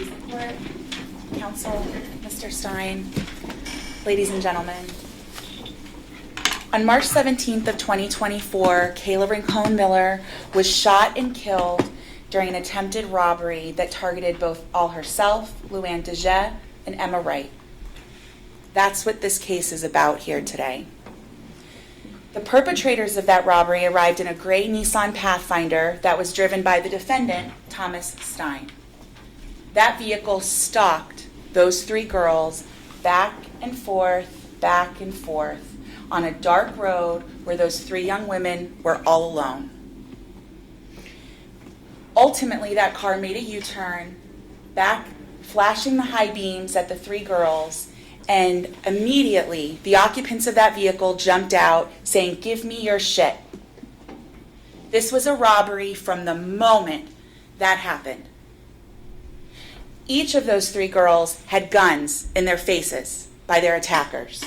Please the court, counsel, Mr. Stein, ladies and gentlemen. On March 17th of 2024, Kayla Rincon-Miller was shot and killed during an attempted robbery that targeted both herself, Luann Dejet, and Emma Wright. That's what this case is about here today. The perpetrators of that robbery arrived in a gray Nissan Pathfinder that was driven by the defendant, Thomas Stein. That vehicle stalked those three girls back and forth on a dark road where those three young women were all alone. Ultimately, that car made a U-turn, back, flashing the high beams at the three girls, and immediately the occupants of that vehicle jumped out saying, "Give me your shit." This was a robbery from the moment that happened. Each of those three girls had guns in their faces by their attackers.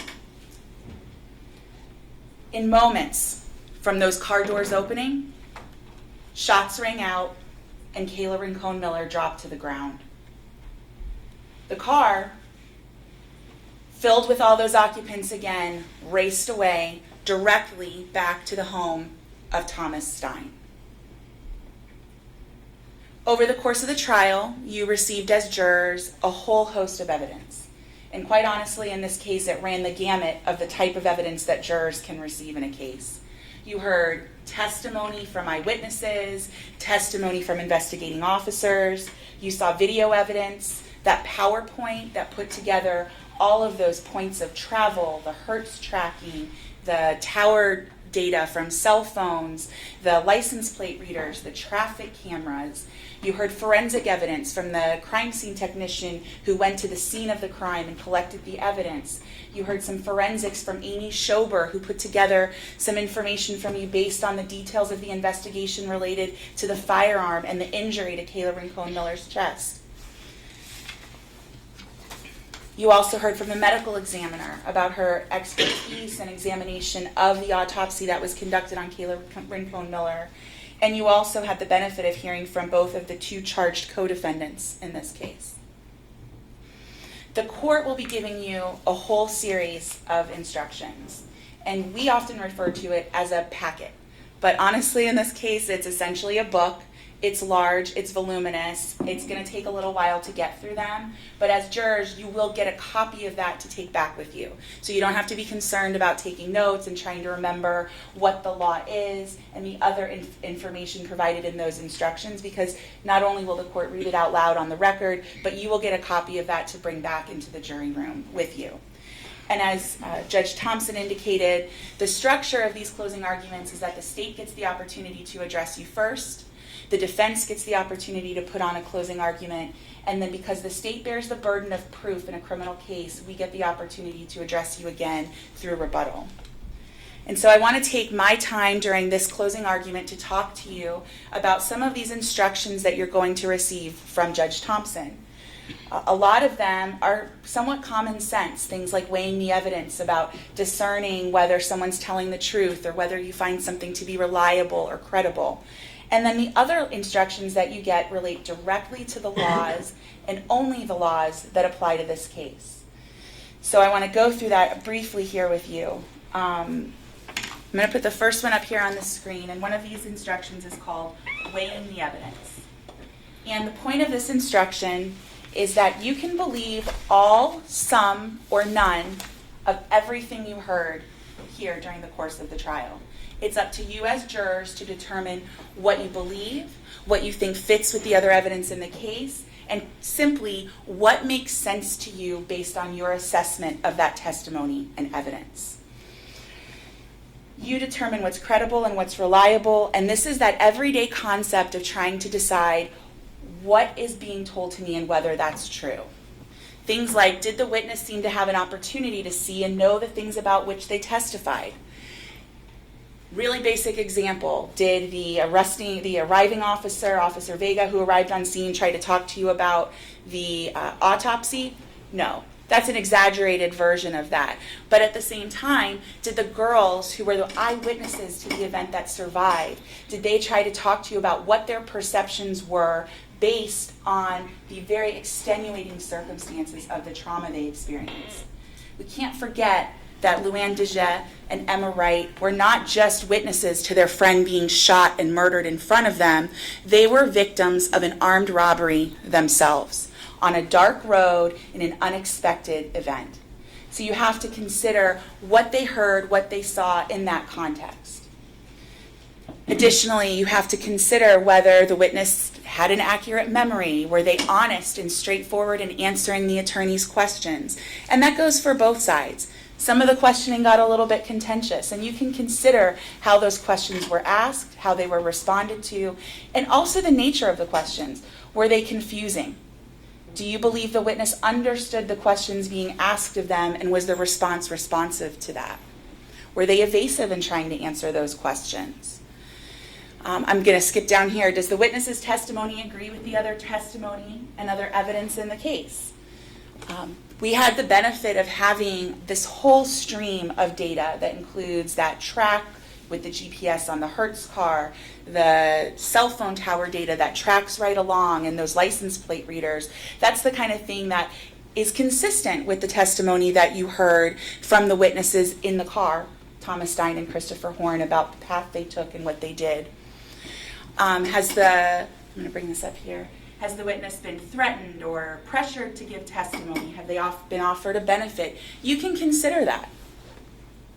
In moments from those car doors opening, shots rang out and Kayla Rincon-Miller dropped to the ground. The car, filled with all those occupants again, raced away directly back to the home of Thomas Stein. Over the course of the trial, you received as jurors a whole host of evidence. And quite honestly, in this case, it ran the gamut of the type of evidence that jurors can receive in a case. You heard testimony from eyewitnesses, testimony from investigating officers. You saw video evidence, that PowerPoint that put together all of those points of travel, the Hertz tracking, the tower data from cell phones, the license plate readers, the traffic cameras. You heard forensic evidence from the crime scene technician who went to the scene of the crime and collected the evidence. You heard some forensics from Amy Schober, who put together some information from you based on the details of the investigation related to the firearm and the injury to Kayla Rincon-Miller's chest. You also heard from the medical examiner about her expertise and examination of the autopsy that was conducted on Kayla Rincon-Miller. And you also had the benefit of hearing from both of the two charged co-defendants in this case. The court will be giving you a whole series of instructions, and we often refer to it as a packet. But honestly, in this case, it's essentially a book. It's large, it's voluminous, it's going to take a little while to get through them, but as jurors, you will get a copy of that to take back with you. So you don't have to be concerned about taking notes and trying to remember what the law is and the other information provided in those instructions, because not only will the court read it out loud on the record, but you will get a copy of that to bring back into the jury room with you. And as Judge Thompson indicated, the structure of these closing arguments is that the state gets the opportunity to address you first, the defense gets the opportunity to put on a closing argument, and then because the state bears the burden of proof in a criminal case, we get the opportunity to address you again through rebuttal. And so I want to take my time during this closing argument to talk to you about some of these instructions that you're going to receive from Judge Thompson. A lot of them are somewhat common sense, things like weighing the evidence, about discerning whether someone's telling the truth or whether you find something to be reliable or credible. And then the other instructions that you get relate directly to the laws and only the laws that apply to this case. So I want to go through that briefly here with you. I'm going to put the first one up here on the screen, and one of these instructions is called weighing the evidence. And the point of this instruction is that you can believe all, some, or none of everything you heard here during the course of the trial. It's up to you as jurors to determine what you believe, what you think fits with the other evidence in the case, and simply what makes sense to you based on your assessment of that testimony and evidence. You determine what's credible and what's reliable, and this is that everyday concept of trying to decide what is being told to me and whether that's true. Things like, did the witness seem to have an opportunity to see and know the things about which they testified? Really basic example, did the arriving officer, Officer Vega, who arrived on scene, try to talk to you about the autopsy? No. That's an exaggerated version of that. But at the same time, did the girls who were the eyewitnesses to the event that survived, did they try to talk to you about what their perceptions were based on the very extenuating circumstances of the trauma they experienced? We can't forget that Luann Dejet and Emma Wright were not just witnesses to their friend being shot and murdered in front of them. They were victims of an armed robbery themselves on a dark road in an unexpected event. So you have to consider what they heard, what they saw in that context. Additionally, you have to consider whether the witness had an accurate memory. Were they honest and straightforward in answering the attorney's questions? And that goes for both sides. Some of the questioning got a little bit contentious, and you can consider how those questions were asked, how they were responded to, and also the nature of the questions. Were they confusing? Do you believe the witness understood the questions being asked of them, and was the response responsive to that? Were they evasive in trying to answer those questions? I'm going to skip down here. Does the witness's testimony agree with the other testimony and other evidence in the case? We had the benefit of having this whole stream of data that includes that track with the GPS on the Hertz car, the cell phone tower data that tracks right along, and those license plate readers. That's the kind of thing that is consistent with the testimony that you heard from the witnesses in the car, Thomas Stein and Christopher Horne, about the path they took and what they did. I'm going to bring this up here. Has the witness been threatened or pressured to give testimony? Have they been offered a benefit? You can consider that.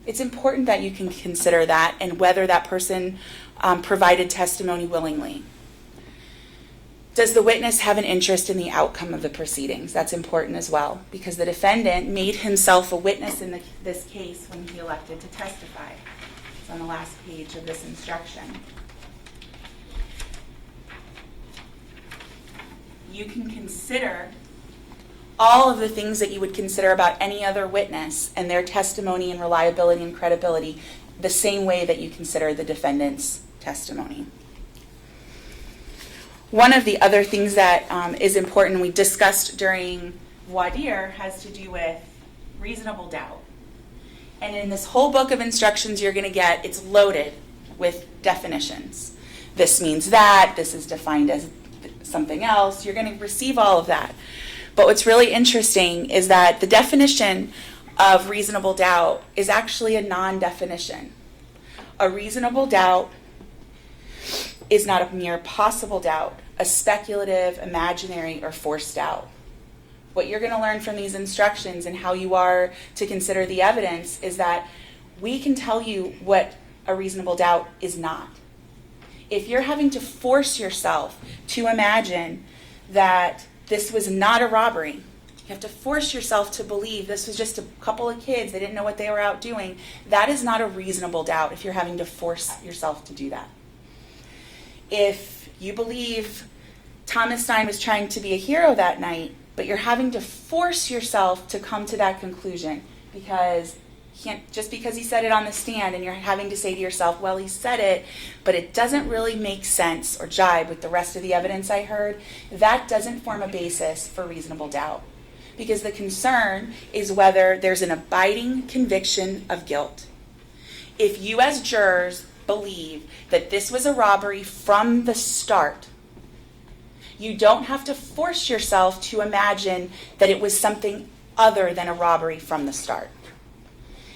It's important that you can consider that and whether that person provided testimony willingly. Does the witness have an interest in the outcome of the proceedings? That's important as well, because the defendant made himself a witness in this case when he elected to testify. It's on the last page of this instruction. You can consider all of the things that you would consider about any other witness and their testimony and reliability and credibility the same way that you consider the defendant's testimony. One of the other things that is important we discussed during voir dire has to do with reasonable doubt. And in this whole book of instructions you're going to get, it's loaded with definitions. This means that, this is defined as something else. You're going to receive all of that. But what's really interesting is that the definition of reasonable doubt is actually a non-definition. A reasonable doubt is not a mere possible doubt, a speculative, imaginary, or forced doubt. What you're going to learn from these instructions and how you are to consider the evidence is that we can tell you what a reasonable doubt is not. If you're having to force yourself to imagine that this was not a robbery, you have to force yourself to believe this was just a couple of kids, they didn't know what they were out doing, that is not a reasonable doubt if you're having to force yourself to do that. If you believe Thomas Stein was trying to be a hero that night, but you're having to force yourself to come to that conclusion just because he said it on the stand, and you're having to say to yourself, well, he said it, but it doesn't really make sense or jibe with the rest of the evidence I heard, that doesn't form a basis for reasonable doubt. Because the concern is whether there's an abiding conviction of guilt. If you as jurors believe that this was a robbery from the start, you don't have to force yourself to imagine that it was something other than a robbery from the start.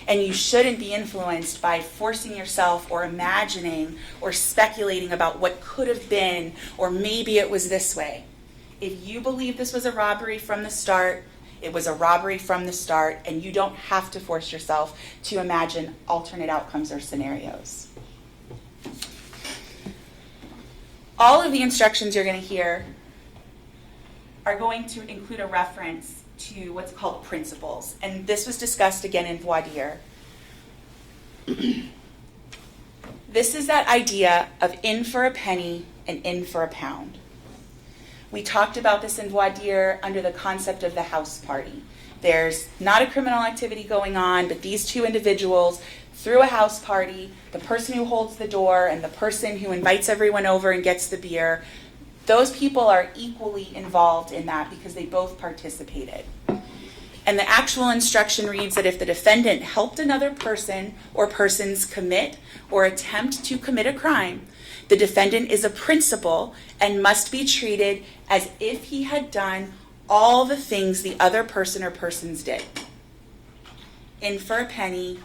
And you shouldn't be influenced by forcing yourself or imagining or speculating about what could have been or maybe it was this way. If you believe this was a robbery from the start, it was a robbery from the start, and you don't have to force yourself to imagine alternate outcomes or scenarios. All of the instructions you're going to hear are going to include a reference to what's called principles, and this was discussed again in voir dire. This is that idea of in for a penny and in for a pound. We talked about this in voir dire under the concept of the house party. There's not a criminal activity going on, but these two individuals threw a house party, the person who holds the door and the person who invites everyone over and gets the beer. Those people are equally involved in that because they both participated. And the actual instruction reads that if the defendant helped another person or persons commit or attempt to commit a crime, the defendant is a principal and must be treated as if he had done all the things the other person or persons did. In for a penny,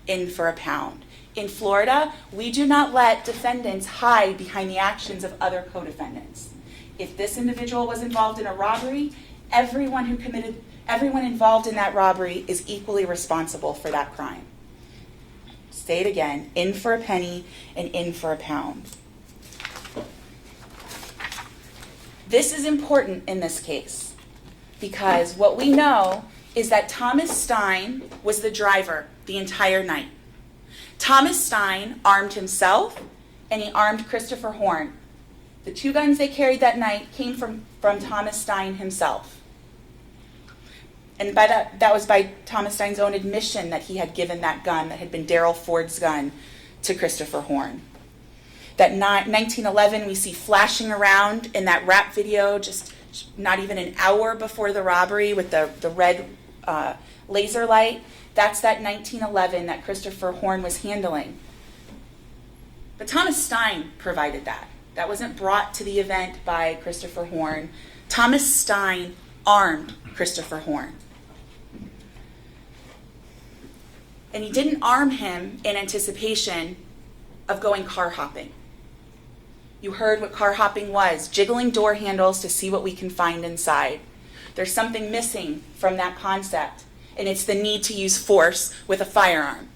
in for a pound. In Florida, we do not let defendants hide behind the actions of other co-defendants. If this individual was involved in a robbery, everyone involved in that robbery is equally responsible for that crime. Say it again, in for a penny and in for a pound. This is important in this case because what we know is that Thomas Stein was the driver the entire night. Thomas Stein armed himself and he armed Christopher Horne. The two guns they carried that night came from Thomas Stein himself. And that was by Thomas Stein's own admission that he had given that gun that had been Darrell Ford's gun to Christopher Horne. That 1911 we see flashing around in that rap video just not even an hour before the robbery with the red laser light. That's that 1911 that Christopher Horne was handling. But Thomas Stein provided that. That wasn't brought to the event by Christopher Horne. Thomas Stein armed Christopher Horne. And he didn't arm him in anticipation of going car hopping. You heard what car hopping was, jiggling door handles to see what we can find inside. There's something missing from that concept, and it's the need to use force with a firearm.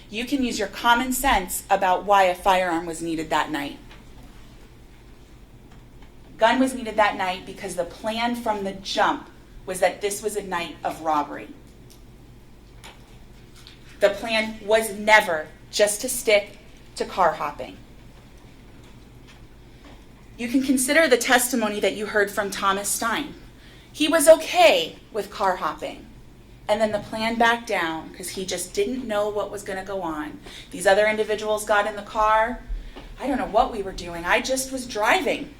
You can use your common sense about why a firearm was needed that night. Gun was needed that night because the plan from the jump was that this was a night of robbery. The plan was never just to stick to car hopping. You can consider the testimony that you heard from Thomas Stein. He was okay with car hopping. And then the plan backed down because he just didn't know what was going to go on. These other individuals got in the car. I don't know what we were doing. I just was driving.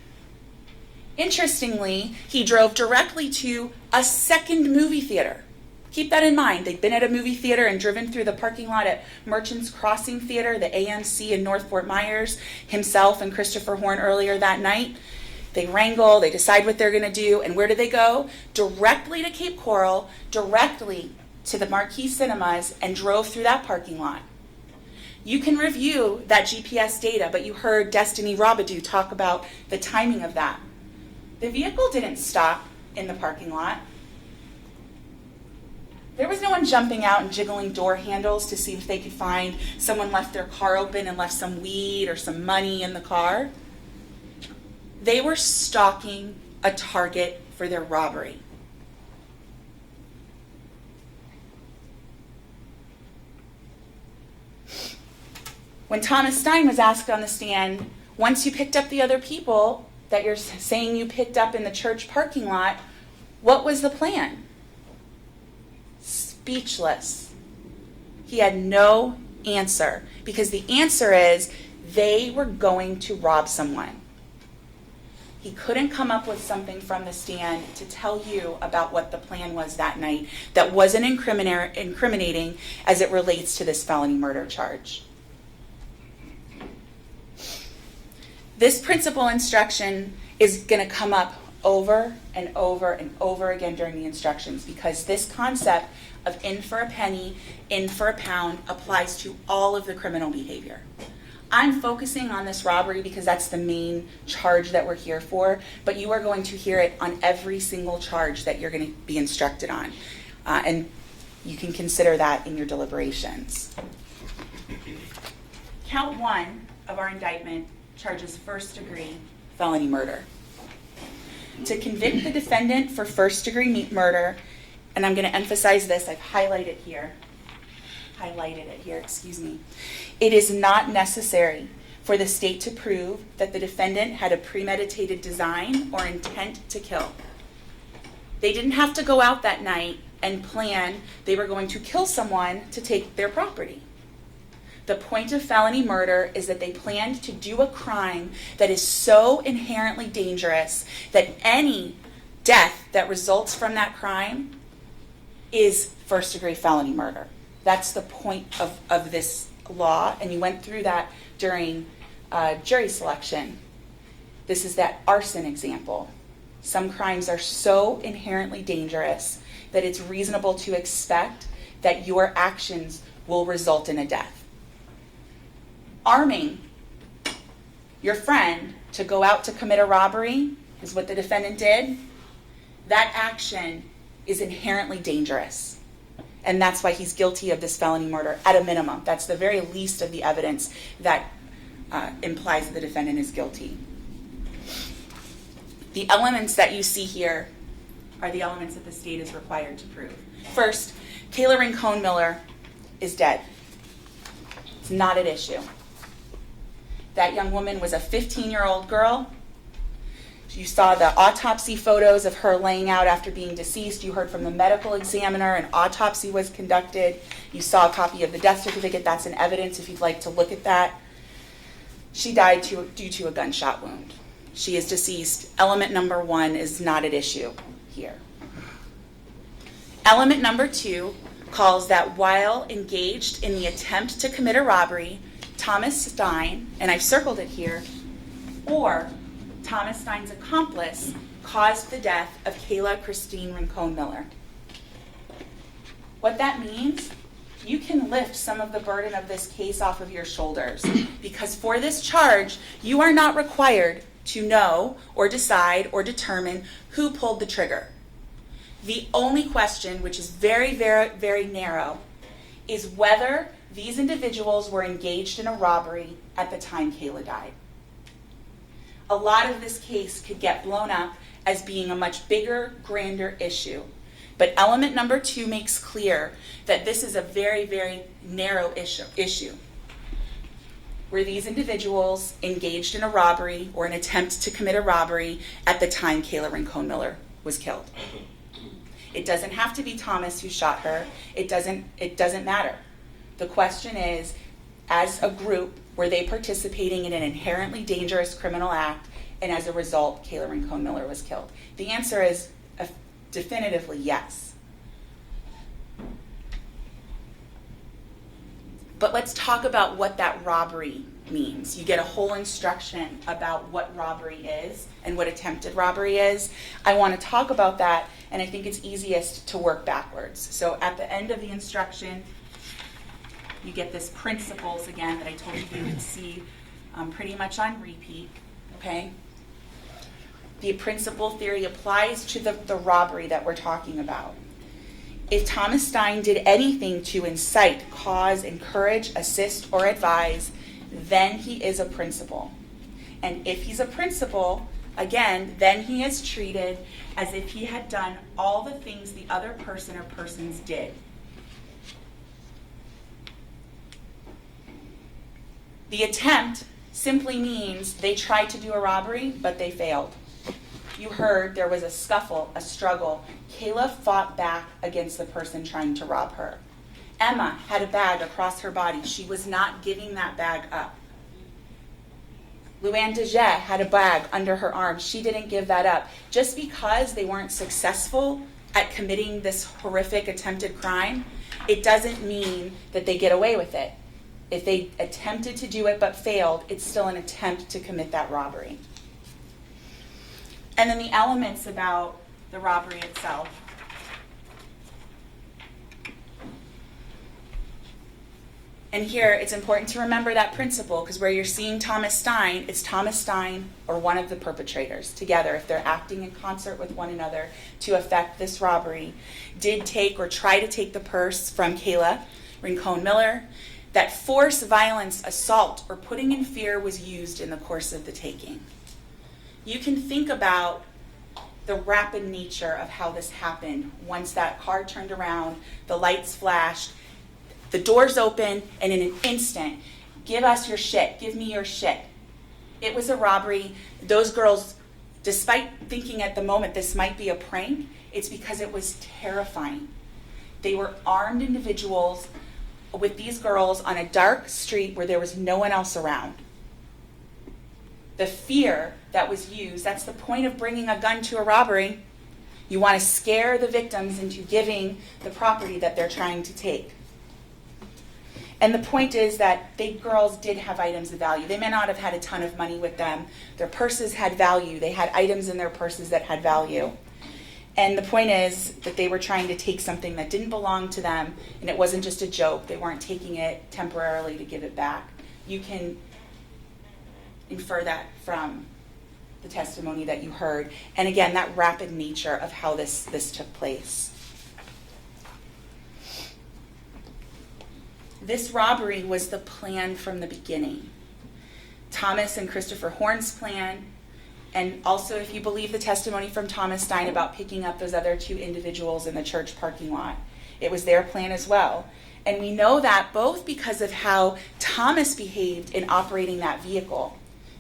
Interestingly, he drove directly to a second movie theater. Keep that in mind. They'd been at a movie theater and driven through the parking lot at Merchants Crossing Theater, the AMC in North Fort Myers, himself and Christopher Horne earlier that night. They wrangle, they decide what they're going to do, and where do they go? Directly to Cape Coral, directly to the Marquee Cinemas, and drove through that parking lot. You can review that GPS data, but you heard Destiny Robidoux talk about the timing of that. The vehicle didn't stop in the parking lot. There was no one jumping out and jiggling door handles to see if they could find someone left their car open and left some weed or some money in the car. They were stalking a target for their robbery. When Thomas Stein was asked on the stand, once you picked up the other people that you're saying you picked up in the church parking lot, what was the plan? Speechless. He had no answer because the answer is they were going to rob someone. He couldn't come up with something from the stand to tell you about what the plan was that night that wasn't incriminating as it relates to this felony murder charge. This principal instruction is going to come up over and over and over again during the instructions because this concept of in for a penny, in for a pound applies to all of the criminal behavior. I'm focusing on this robbery because that's the main charge that we're here for, but you are going to hear it on every single charge that you're going to be instructed on. And you can consider that in your deliberations. Count 1 of our indictment charges first-degree felony murder. To convict the defendant for first-degree murder, and I'm going to emphasize this, I've highlighted it here, it is not necessary for the state to prove that the defendant had a premeditated design or intent to kill. They didn't have to go out that night and plan they were going to kill someone to take their property. The point of felony murder is that they planned to do a crime that is so inherently dangerous that any death that results from that crime is first-degree felony murder. That's the point of this law, and you went through that during jury selection. This is that arson example. Some crimes are so inherently dangerous that it's reasonable to expect that your actions will result in a death. Arming your friend to go out to commit a robbery is what the defendant did. That action is inherently dangerous. And that's why he's guilty of this felony murder at a minimum. That's the very least of the evidence that implies that the defendant is guilty. The elements that you see here are the elements that the state is required to prove. First, Kayla Rincon-Miller is dead. It's not at issue. That young woman was a 15-year-old girl. You saw the autopsy photos of her laying out after being deceased. You heard from the medical examiner. An autopsy was conducted. You saw a copy of the death certificate. That's in evidence if you'd like to look at that. She died due to a gunshot wound. She is deceased. Element number 1 is not at issue here. Element number 2 calls that while engaged in the attempt to commit a robbery, Thomas Stein, and I've circled it here, or Thomas Stein's accomplice caused the death of Kayla Christine Rincon-Miller. What that means, you can lift some of the burden of this case off of your shoulders, because for this charge, you are not required to know or decide or determine who pulled the trigger. The only question, which is very, very, very narrow, is whether these individuals were engaged in a robbery at the time Kayla died. A lot of this case could get blown up as being a much bigger, grander issue. But element number 2 makes clear that this is a very, very narrow issue. Were these individuals engaged in a robbery or an attempt to commit a robbery at the time Kayla Rincon-Miller was killed? It doesn't have to be Thomas who shot her. It doesn't matter. The question is, as a group, were they participating in an inherently dangerous criminal act, and as a result, Kayla Rincon-Miller was killed? The answer is definitively yes. But let's talk about what that robbery means. You get a whole instruction about what robbery is and what attempted robbery is. I want to talk about that, and I think it's easiest to work backwards. So at the end of the instruction, you get this principles again that I told you would see pretty much on repeat, okay? The principle theory applies to the robbery that we're talking about. If Thomas Stein did anything to incite, cause, encourage, assist, or advise, then he is a principal. And if he's a principal, again, then he is treated as if he had done all the things the other person or persons did. The attempt simply means they tried to do a robbery, but they failed. You heard there was a scuffle, a struggle. Kayla fought back against the person trying to rob her. Emma had a bag across her body. She was not giving that bag up. Luann DeJet had a bag under her arm. She didn't give that up. Just because they weren't successful at committing this horrific attempted crime, it doesn't mean that they get away with it. If they attempted to do it but failed, it's still an attempt to commit that robbery. And then the elements about the robbery itself. And here, it's important to remember that principle, because where you're seeing Thomas Stein, it's Thomas Stein or one of the perpetrators together, if they're acting in concert with one another to effect this robbery, did take or try to take the purse from Kayla Rincon-Miller. That force, violence, assault, or putting in fear was used in the course of the taking. You can think about the rapid nature of how this happened. Once that car turned around, the lights flashed, the doors open, and in an instant, give us your shit, give me your shit. It was a robbery. Those girls, despite thinking at the moment this might be a prank, it's because it was terrifying. They were armed individuals with these girls on a dark street where there was no one else around. The fear that was used, that's the point of bringing a gun to a robbery. You want to scare the victims into giving the property that they're trying to take. And the point is that the girls did have items of value. They may not have had a ton of money with them. Their purses had value. They had items in their purses that had value. And the point is that they were trying to take something that didn't belong to them, and it wasn't just a joke. They weren't taking it temporarily to give it back. You can infer that from the testimony that you heard. And again, that rapid nature of how this took place. This robbery was the plan from the beginning. Thomas and Christopher Horne's plan, and also if you believe the testimony from Thomas Stein about picking up those other two individuals in the church parking lot, it was their plan as well. And we know that both because of how Thomas behaved in operating that vehicle.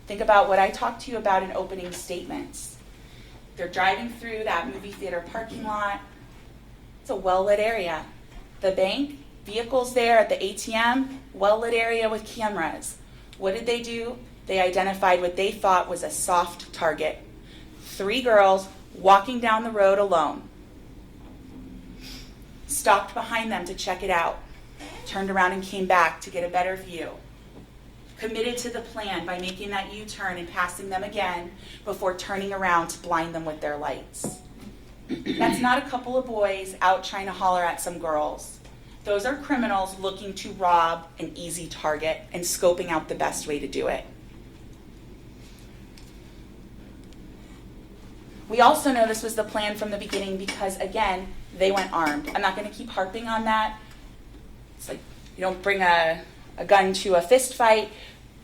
Think about what I talked to you about in opening statements. They're driving through that movie theater parking lot. It's a well-lit area. The bank, vehicles there at the ATM, well-lit area with cameras. What did they do? They identified what they thought was a soft target. 3 girls walking down the road alone. Stopped behind them to check it out. Turned around and came back to get a better view. Committed to the plan by making that U-turn and passing them again before turning around to blind them with their lights. That's not a couple of boys out trying to holler at some girls. Those are criminals looking to rob an easy target and scoping out the best way to do it. We also know this was the plan from the beginning because, again, they went armed. I'm not going to keep harping on that. It's like you don't bring a gun to a fist fight.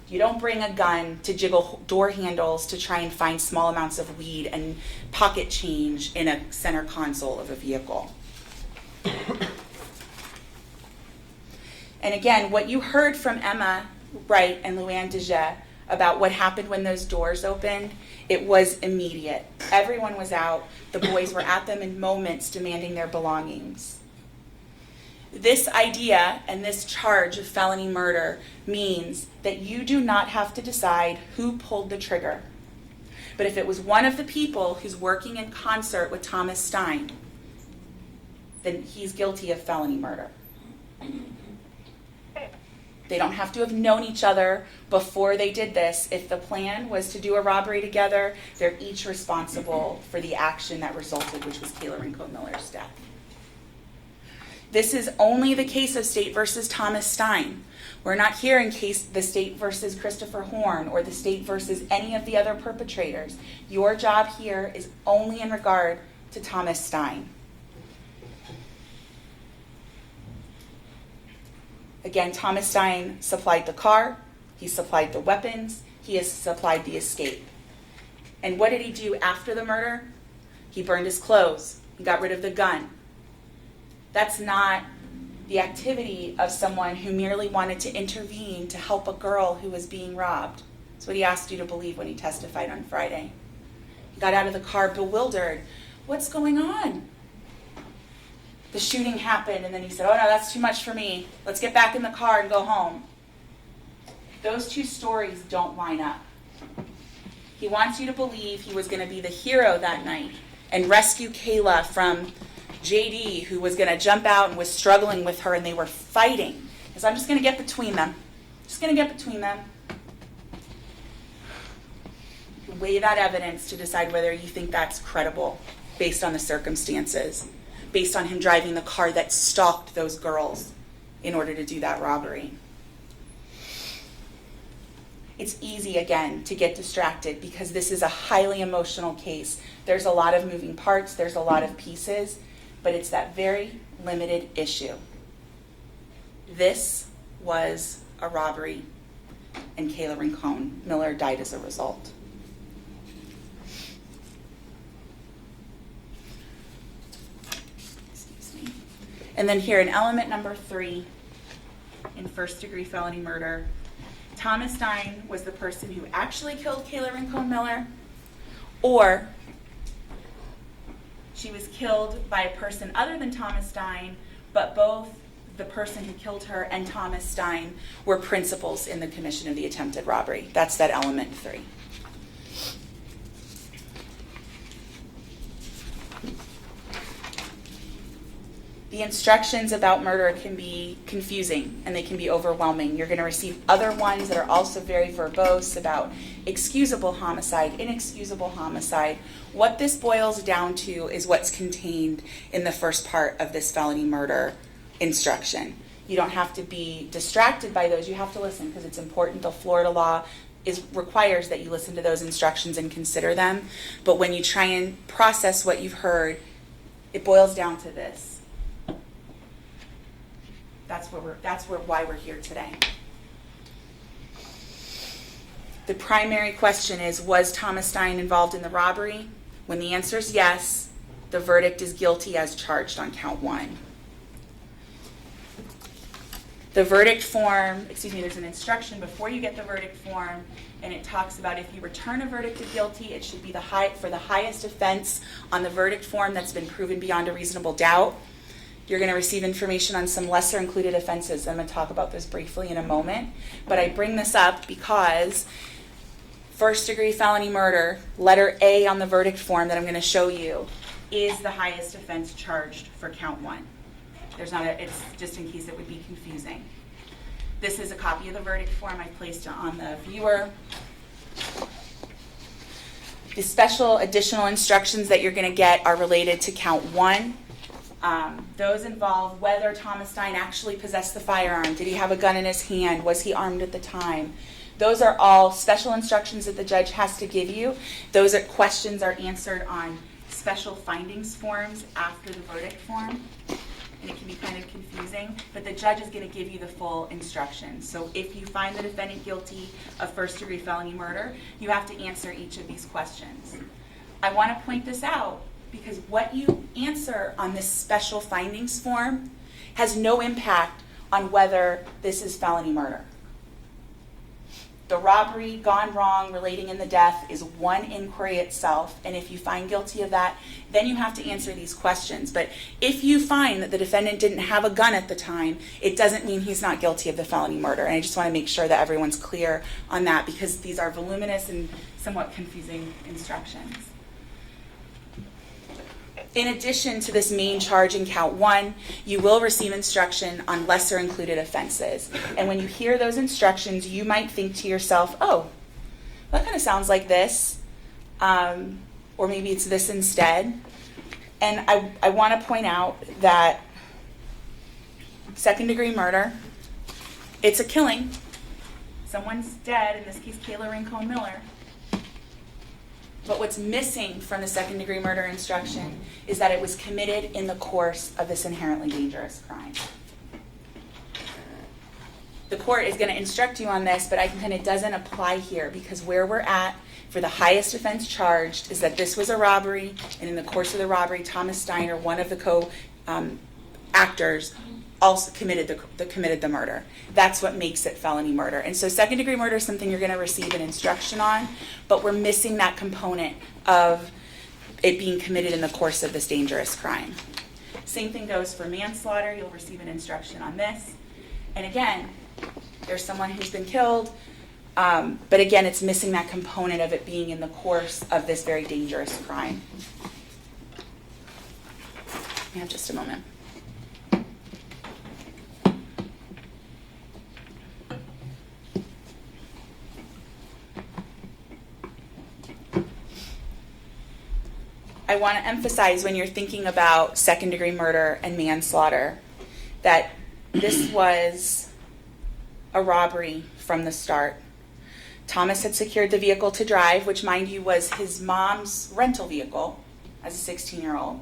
You don't bring a gun to jiggle door handles to try and find small amounts of weed and pocket change in a center console of a vehicle. And again, what you heard from Emma Wright and Luann DeJay about what happened when those doors opened, it was immediate. Everyone was out. The boys were at them in moments demanding their belongings. This idea and this charge of felony murder means that you do not have to decide who pulled the trigger. But if it was one of the people who's working in concert with Thomas Stein, then he's guilty of felony murder. They don't have to have known each other before they did this. If the plan was to do a robbery together, they're each responsible for the action that resulted, which was Kayla Rincon-Miller's death. This is only the case of State versus Thomas Stein. We're not here in case the State versus Christopher Horne or the State versus any of the other perpetrators. Your job here is only in regard to Thomas Stein. Again, Thomas Stein supplied the car, he supplied the weapons, he has supplied the escape. And what did he do after the murder? He burned his clothes, he got rid of the gun. That's not the activity of someone who merely wanted to intervene to help a girl who was being robbed. That's what he asked you to believe when he testified on Friday. He got out of the car bewildered. What's going on? The shooting happened, and then he said, oh no, that's too much for me. Let's get back in the car and go home. Those two stories don't line up. He wants you to believe he was going to be the hero that night and rescue Kayla from JD, who was going to jump out and was struggling with her, and they were fighting. Because I'm just going to get between them. Just going to get between them. Weigh that evidence to decide whether you think that's credible based on the circumstances, based on him driving the car that stalked those girls in order to do that robbery. It's easy, again, to get distracted because this is a highly emotional case. There's a lot of moving parts, there's a lot of pieces, but it's that very limited issue. This was a robbery, and Kayla Rincon-Miller died as a result. And then here in element number 3, in first-degree felony murder, Thomas Stein was the person who actually killed Kayla Rincon-Miller, or she was killed by a person other than Thomas Stein, but both the person who killed her and Thomas Stein were principals in the commission of the attempted robbery. That's that element 3. The instructions about murder can be confusing and they can be overwhelming. You're going to receive other ones that are also very verbose about excusable homicide, inexcusable homicide. What this boils down to is what's contained in the first part of this felony murder instruction. You don't have to be distracted by those. You have to listen because it's important. The Florida law requires that you listen to those instructions and consider them. But when you try and process what you've heard, it boils down to this. That's why we're here today. The primary question is, was Thomas Stein involved in the robbery? When the answer is yes, the verdict is guilty as charged on count 1. The verdict form, there's an instruction before you get the verdict form, and it talks about if you return a verdict of guilty, it should be for the highest offense on the verdict form that's been proven beyond a reasonable doubt. You're going to receive information on some lesser included offenses. I'm going to talk about this briefly in a moment. But I bring this up because first degree felony murder, letter A on the verdict form that I'm going to show you, is the highest offense charged for count 1. It's just in case it would be confusing. This is a copy of the verdict form. I placed it on the viewer. The special additional instructions that you're going to get are related to count 1. Those involve whether Thomas Stein actually possessed the firearm. Did he have a gun in his hand? Was he armed at the time? Those are all special instructions that the judge has to give you. Those questions are answered on special findings forms after the verdict form. And it can be kind of confusing, but the judge is going to give you the full instructions. So if you find the defendant guilty of first-degree felony murder, you have to answer each of these questions. I want to point this out because what you answer on this special findings form has no impact on whether this is felony murder. The robbery gone wrong relating in the death is one inquiry itself, and if you find guilty of that, then you have to answer these questions. But if you find that the defendant didn't have a gun at the time, it doesn't mean he's not guilty of the felony murder. And I just want to make sure that everyone's clear on that because these are voluminous and somewhat confusing instructions. In addition to this main charge in count 1, you will receive instruction on lesser included offenses. And when you hear those instructions, you might think to yourself, oh, that kind of sounds like this, or maybe it's this instead. And I want to point out that second-degree murder, it's a killing. Someone's dead, in this case Kayla Rincon-Miller. But what's missing from the second-degree murder instruction is that it was committed in the course of this inherently dangerous crime. The court is going to instruct you on this, but I think it doesn't apply here because where we're at for the highest offense charged is that this was a robbery, and in the course of the robbery, Thomas Stein, or one of the co-actors, also committed the murder. That's what makes it felony murder. And so second degree murder is something you're going to receive an instruction on, but we're missing that component of it being committed in the course of this dangerous crime. Same thing goes for manslaughter. You'll receive an instruction on this. And again, there's someone who's been killed, but again, it's missing that component of it being in the course of this very dangerous crime. We have just a moment. I want to emphasize when you're thinking about second-degree murder and manslaughter that this was a robbery from the start. Thomas had secured the vehicle to drive, which, mind you, was his mom's rental vehicle as a 16-year-old.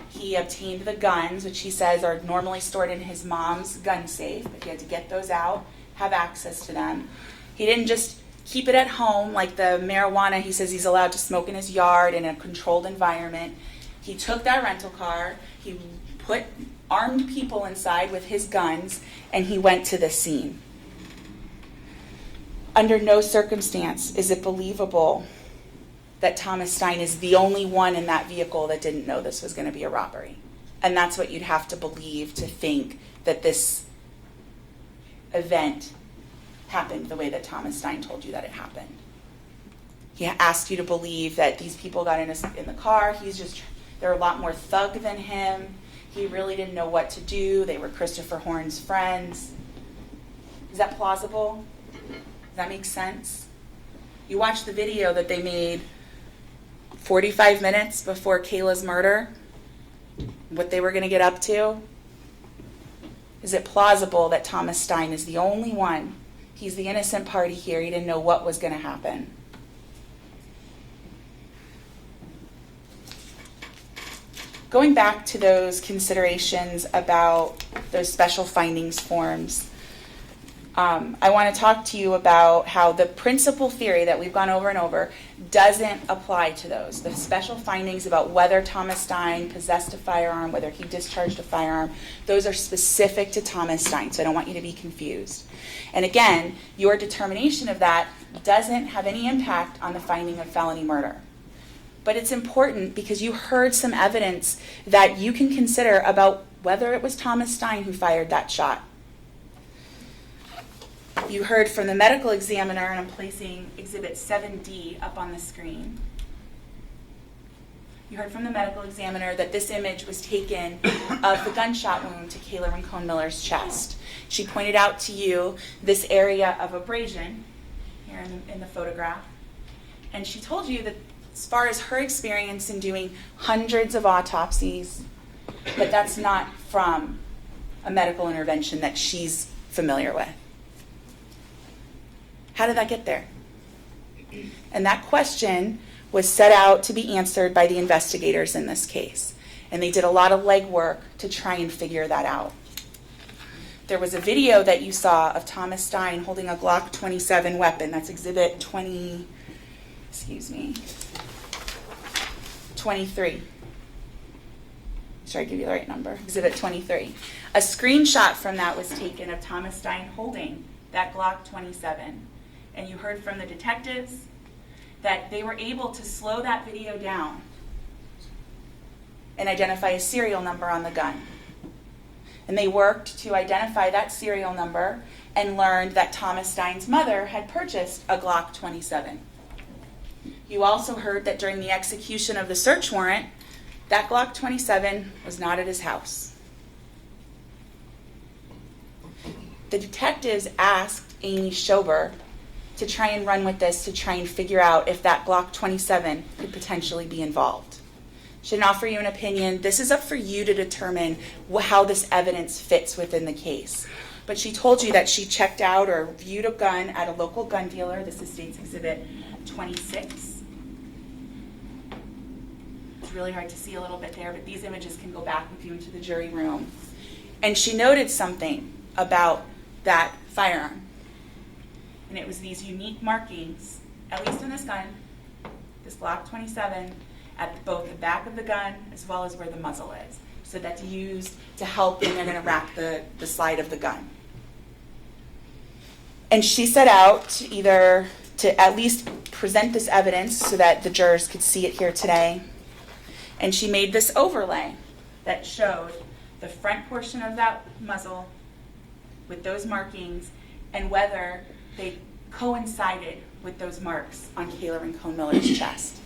He obtained the guns, which he says are normally stored in his mom's gun safe, but he had to get those out, have access to them. He didn't just keep it at home like the marijuana he says he's allowed to smoke in his yard in a controlled environment. He took that rental car, he put armed people inside with his guns, and he went to the scene. Under no circumstance is it believable that Thomas Stein is the only one in that vehicle that didn't know this was going to be a robbery. And that's what you'd have to believe to think that this event happened the way that Thomas Stein told you that it happened. He asked you to believe that these people got in the car. They're a lot more thug than him. He really didn't know what to do. They were Christopher Horne's friends. Is that plausible? Does that make sense? You watch the video that they made 45 minutes before Kayla's murder, what they were going to get up to. Is it plausible that Thomas Stein is the only one? He's the innocent party here. He didn't know what was going to happen. Going back to those considerations about those special findings forms, I want to talk to you about how the principal theory that we've gone over and over doesn't apply to those. The special findings about whether Thomas Stein possessed a firearm, whether he discharged a firearm, those are specific to Thomas Stein, so I don't want you to be confused. And again, your determination of that doesn't have any impact on the finding of felony murder. But it's important because you heard some evidence that you can consider about whether it was Thomas Stein who fired that shot. You heard from the medical examiner, and I'm placing Exhibit 7D up on the screen. You heard from the medical examiner that this image was taken of the gunshot wound to Kayla Rincon-Miller's chest. She pointed out to you this area of abrasion here in the photograph. And she told you that as far as her experience in doing hundreds of autopsies, that that's not from a medical intervention that she's familiar with. How did that get there? And that question was set out to be answered by the investigators in this case. And they did a lot of legwork to try and figure that out. There was a video that you saw of Thomas Stein holding a Glock 27 weapon. That's Exhibit 23. Sure I give you the right number. Exhibit 23. A screenshot from that was taken of Thomas Stein holding that Glock 27. And you heard from the detectives that they were able to slow that video down and identify a serial number on the gun. And they worked to identify that serial number and learned that Thomas Stein's mother had purchased a Glock 27. You also heard that during the execution of the search warrant, that Glock 27 was not at his house. The detectives asked Amy Schober to try and run with this, to try and figure out if that Glock 27 could potentially be involved. She didn't offer you an opinion. This is up for you to determine how this evidence fits within the case. But she told you that she checked out or viewed a gun at a local gun dealer. This is State's Exhibit 26. It's really hard to see a little bit there, but these images can go back with you into the jury room. And she noted something about that firearm. And it was these unique markings, at least in this gun, this Glock 27, at both the back of the gun as well as where the muzzle is. So that's used to help when they're going to wrap the slide of the gun. And she set out to at least present this evidence so that the jurors could see it here today. And she made this overlay that showed the front portion of that muzzle with those markings and whether they coincided with those marks on Kayla Rincon-Miller's chest.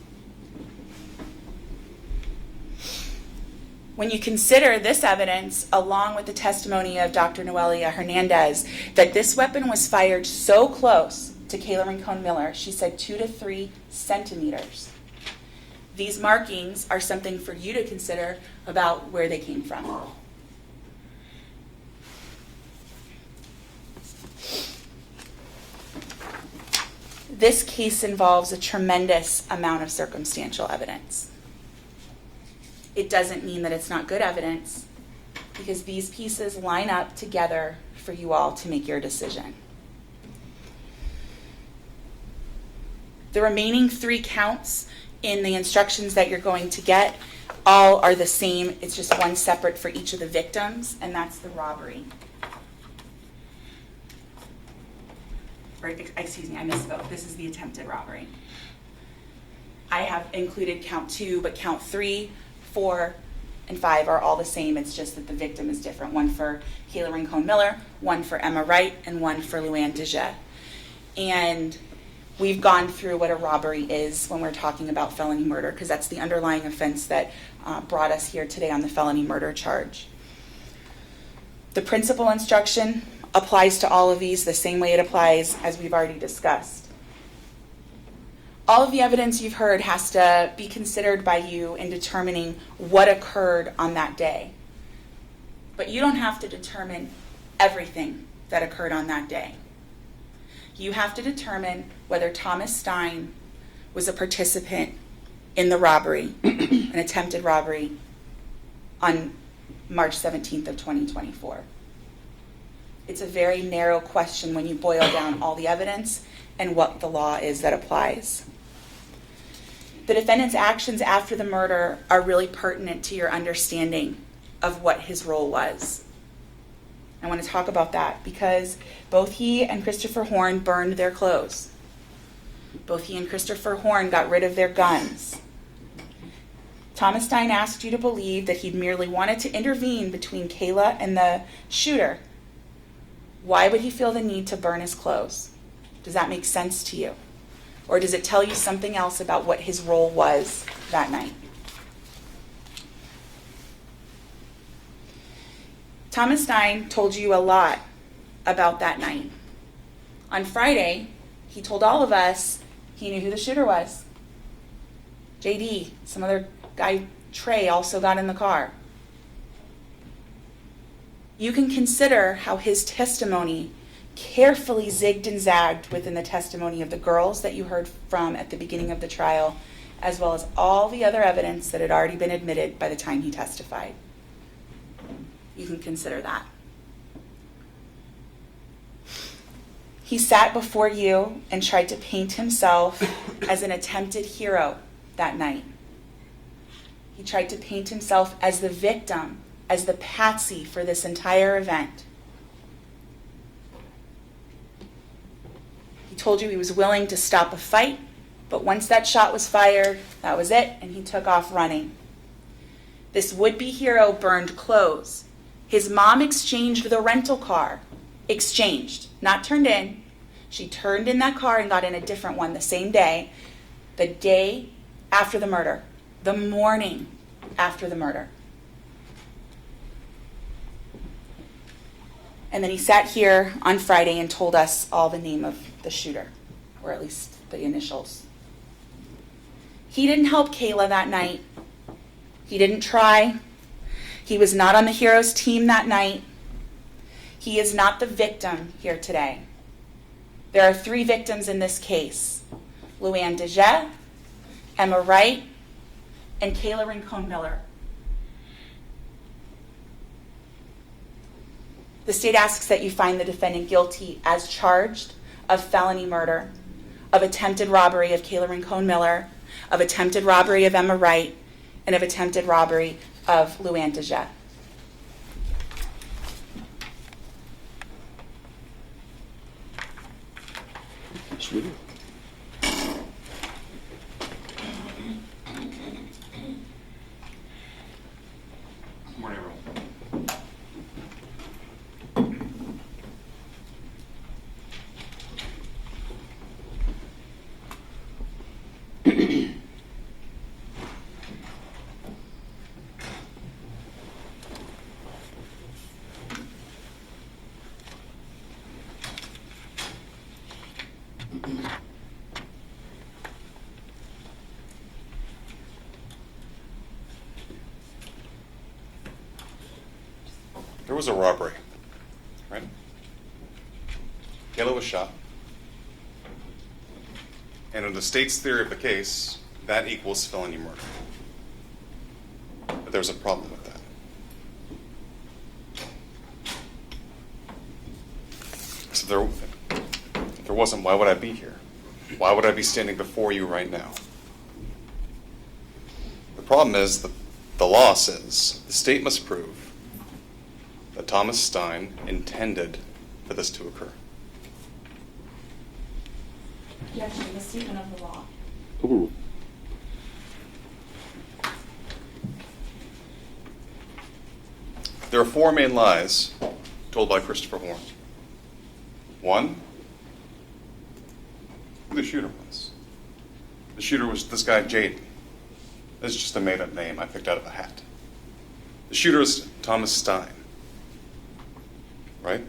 When you consider this evidence, along with the testimony of Dr. Noelia Hernandez, that this weapon was fired so close to Kayla Rincon-Miller, she said 2 to 3 centimeters. These markings are something for you to consider about where they came from. This case involves a tremendous amount of circumstantial evidence. It doesn't mean that it's not good evidence, because these pieces line up together for you all to make your decision. The remaining 3 counts in the instructions that you're going to get all are the same. It's just one separate for each of the victims, and that's the robbery. Or, excuse me, I misspoke. This is the attempted robbery. I have included count 2, but count 3, 4, and 5 are all the same. It's just that the victim is different. One for Kayla Rincon-Miller, one for Emma Wright, and one for Luann DeJet. And we've gone through what a robbery is when we're talking about felony murder, because that's the underlying offense that brought us here today on the felony murder charge. The principal instruction applies to all of these the same way it applies as we've already discussed. All of the evidence you've heard has to be considered by you in determining what occurred on that day. But you don't have to determine everything that occurred on that day. You have to determine whether Thomas Stein was a participant in the robbery, an attempted robbery, on March 17th of 2024. It's a very narrow question when you boil down all the evidence and what the law is that applies. The defendant's actions after the murder are really pertinent to your understanding of what his role was. I want to talk about that because both he and Christopher Horne burned their clothes. Both he and Christopher Horne got rid of their guns. Thomas Stein asked you to believe that he merely wanted to intervene between Kayla and the shooter. Why would he feel the need to burn his clothes? Does that make sense to you? Or does it tell you something else about what his role was that night? Thomas Stein told you a lot about that night. On Friday, he told all of us he knew who the shooter was. JD, some other guy, Trey, also got in the car. You can consider how his testimony carefully zigged and zagged within the testimony of the girls that you heard from at the beginning of the trial, as well as all the other evidence that had already been admitted by the time he testified. You can consider that. He sat before you and tried to paint himself as an attempted hero that night. He tried to paint himself as the victim, as the patsy for this entire event. He told you he was willing to stop a fight, but once that shot was fired, that was it, and he took off running. This would-be hero burned clothes. His mom exchanged the rental car. Exchanged, not turned in. She turned in that car and got in a different one the same day, the day after the murder, the morning after the murder. And then he sat here on Friday and told us all the name of the shooter, or at least the initials. He didn't help Kayla that night. He didn't try. He was not on the hero's team that night. He is not the victim here today. There are 3 victims in this case: Luann DeJet, Emma Wright, and Kayla Rincon-Miller. The state asks that you find the defendant guilty as charged of felony murder, of attempted robbery of Kayla Rincon-Miller, of attempted robbery of Emma Wright, and of attempted robbery of Luann DeJet. Sweetie. Good morning, everyone. There was a robbery, right? Kayla was shot. And in the state's theory of the case, that equals felony murder. But there's a problem with that. So if there wasn't, why would I be here? Why would I be standing before you right now? The problem is that the law says the state must prove that Thomas Stein intended for this to occur. Yes, the statement of the law. Ooh. There are 4 main lies told by Christopher Horne. 1, the shooter was. The shooter was this guy, Jaden. This is just a made-up name I picked out of a hat. The shooter is Thomas Stein, right?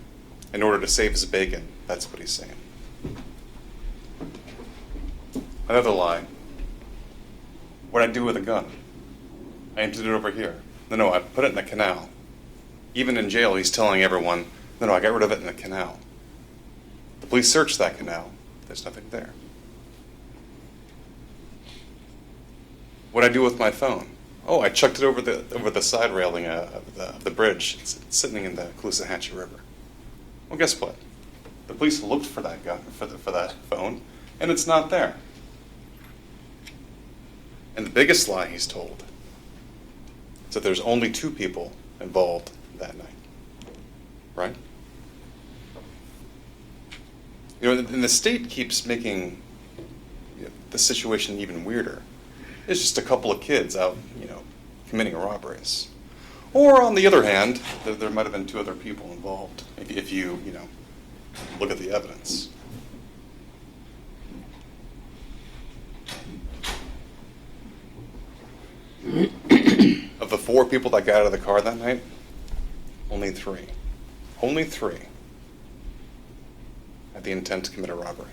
In order to save his bacon, that's what he's saying. Another lie. What'd I do with a gun? I emptied it over here. No, I put it in the canal. Even in jail, he's telling everyone, no, I got rid of it in the canal. The police searched that canal. There's nothing there. What'd I do with my phone? Oh, I chucked it over the side railing of the bridge. It's sitting in the Caloosahatchee River. Well, guess what? The police looked for that gun, for that phone, and it's not there. And the biggest lie he's told is that there's only 2 people involved that night. Right? You know, and the state keeps making the situation even weirder. It's just a couple of kids out, committing robberies. Or on the other hand, there might have been 2 other people involved if you look at the evidence. Of the 4 people that got out of the car that night, only 3 had the intent to commit a robbery.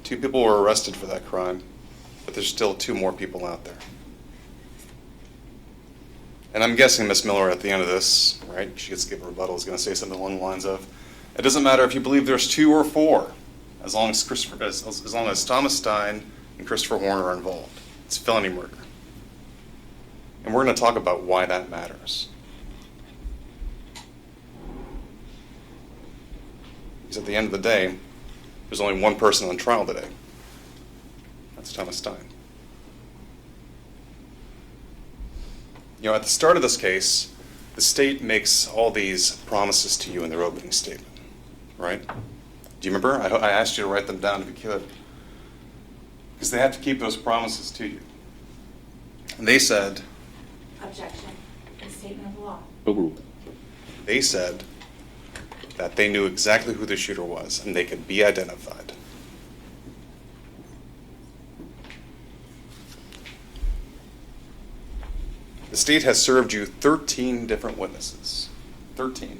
Two people were arrested for that crime, but there's still 2 more people out there. And I'm guessing Miss Miller at the end of this, right, she gets to give a rebuttal, is going to say something along the lines of, it doesn't matter if you believe there's 2 or 4, as long as Thomas Stein and Christopher Horne are involved. It's felony murder. And we're going to talk about why that matters. Because at the end of the day, there's only one person on trial today. That's Thomas Stein. At the start of this case, the state makes all these promises to you in their opening statement, right? Do you remember? I asked you to write them down if you could. Because they have to keep those promises to you. And they said... Objection. The statement of the law. Overruled. They said that they knew exactly who the shooter was and they could be identified. The state has served you 13 different witnesses. 13.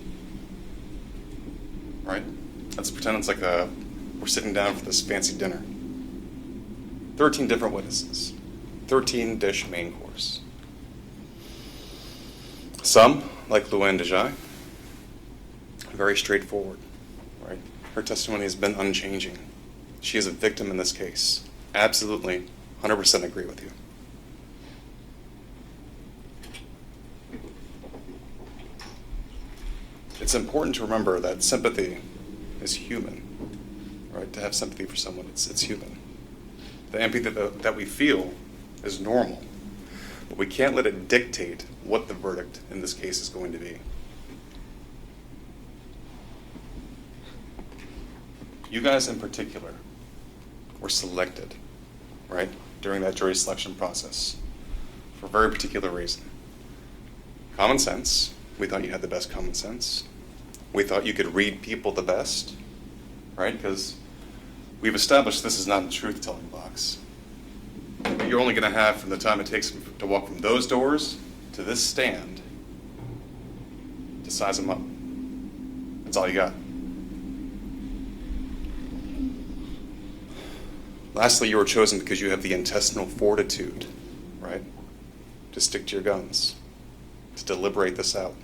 Right? Let's pretend it's like we're sitting down for this fancy dinner. 13 different witnesses. 13-dish main course. Some, like Luann Dejai, very straightforward, right? Her testimony has been unchanging. She is a victim in this case. Absolutely, 100% agree with you. It's important to remember that sympathy is human, right? To have sympathy for someone, it's human. The empathy that we feel is normal, but we can't let it dictate what the verdict in this case is going to be. You guys in particular were selected, right, during that jury selection process for a very particular reason. Common sense. We thought you had the best common sense. We thought you could read people the best, right? Because we've established this is not a truth-telling box. But you're only going to have, from the time it takes to walk from those doors to this stand, to size them up. That's all you got. Lastly, you were chosen because you have the intestinal fortitude, right? To stick to your guns, to deliberate this out.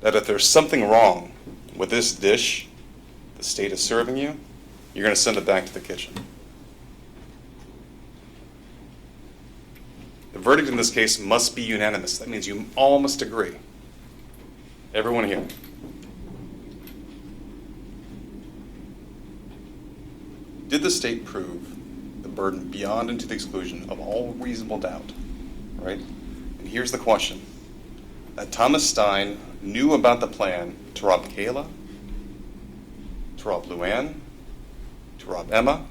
That if there's something wrong with this dish the state is serving you, you're going to send it back to the kitchen. The verdict in this case must be unanimous. That means you all must agree. Everyone here. Did the state prove the burden beyond and to the exclusion of all reasonable doubt? Right? And here's the question. That Thomas Stein knew about the plan to rob Kayla, to rob Luann, to rob Emma,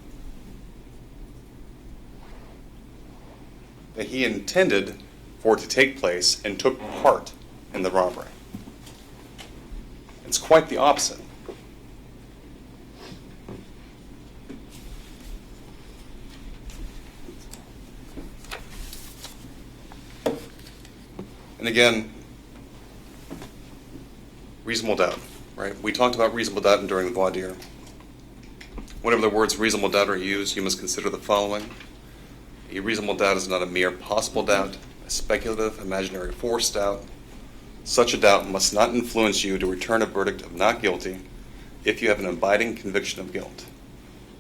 that he intended for it to take place and took part in the robbery. It's quite the opposite. And again, reasonable doubt, right? We talked about reasonable doubt during the voir dire. Whenever the words reasonable doubt are used, you must consider the following. A reasonable doubt is not a mere possible doubt, a speculative, imaginary, forced doubt. Such a doubt must not influence you to return a verdict of not guilty if you have an abiding conviction of guilt.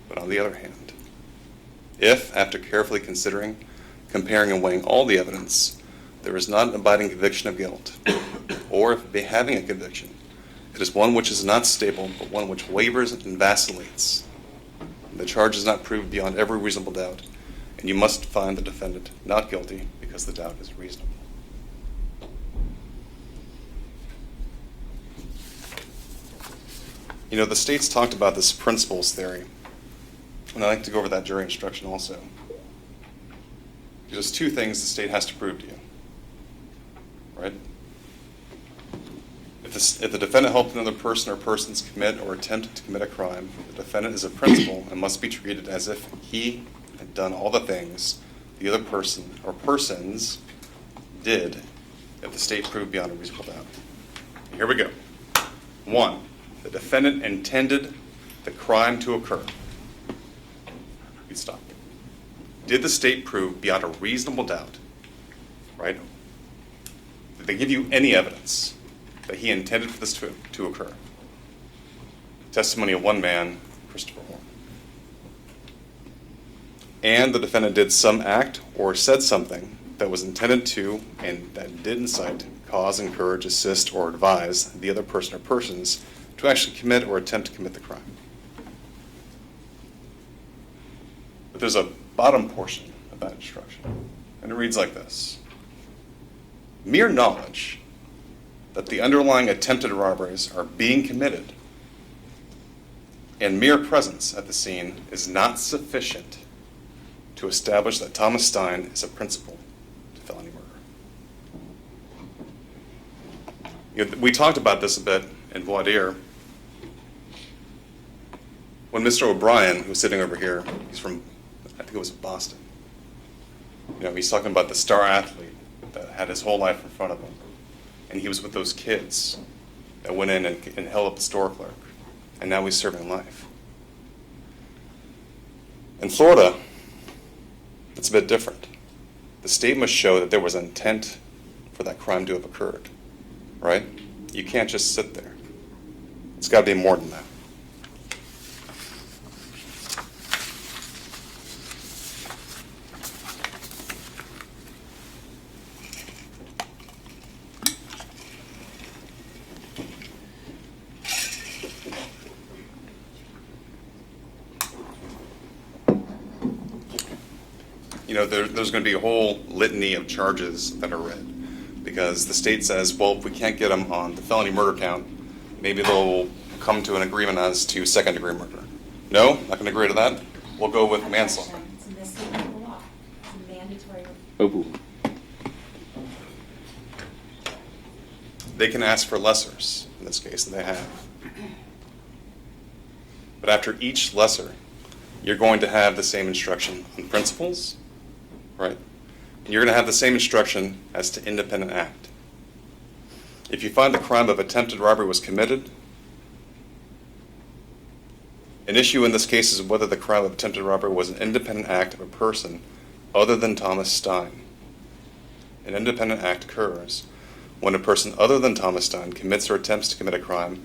But on the other hand, if, after carefully considering, comparing and weighing all the evidence, there is not an abiding conviction of guilt, or if having a conviction, it is one which is not stable, but one which wavers and vacillates. The charge is not proved beyond every reasonable doubt, and you must find the defendant not guilty because the doubt is reasonable. You know, the state's talked about this principles theory, and I'd like to go over that jury instruction also. There's two things the state has to prove to you, right? If the defendant helped another person or persons commit or attempt to commit a crime, the defendant is a principal and must be treated as if he had done all the things the other person or persons did if the state proved beyond a reasonable doubt. Here we go. 1, the defendant intended the crime to occur. You'd stop. Did the state prove beyond a reasonable doubt, right? Did they give you any evidence that he intended for this to occur? Testimony of one man, Christopher Horne. And the defendant did some act or said something that was intended to, and that did incite, cause, encourage, assist, or advise the other person or persons to actually commit or attempt to commit the crime. But there's a bottom portion of that instruction, and it reads like this. Mere knowledge that the underlying attempted robberies are being committed and mere presence at the scene is not sufficient to establish that Thomas Stein is a principal to felony murder. You know, we talked about this a bit in voir dire. When Mr. O'Brien, who's sitting over here, he's from, I think it was Boston. You know, he's talking about the star athlete that had his whole life in front of him. And he was with those kids that went in and held up the store clerk. And now he's serving life. In Florida, it's a bit different. The state must show that there was intent for that crime to have occurred, right? You can't just sit there. It's got to be more than that. You know, there's going to be a whole litany of charges that are read because the state says, well, if we can't get them on the felony murder count, maybe they'll come to an agreement as to second-degree murder. No, not going to agree to that. We'll go with manslaughter. It's in this state of the law. It's a mandatory. Overruled. They can ask for lessers, in this case, than they have. But after each lesser, you're going to have the same instruction on principles, right? And you're going to have the same instruction as to independent act. If you find the crime of attempted robbery was committed, an issue in this case is whether the crime of attempted robbery was an independent act of a person other than Thomas Stein. An independent act occurs when a person other than Thomas Stein commits or attempts to commit a crime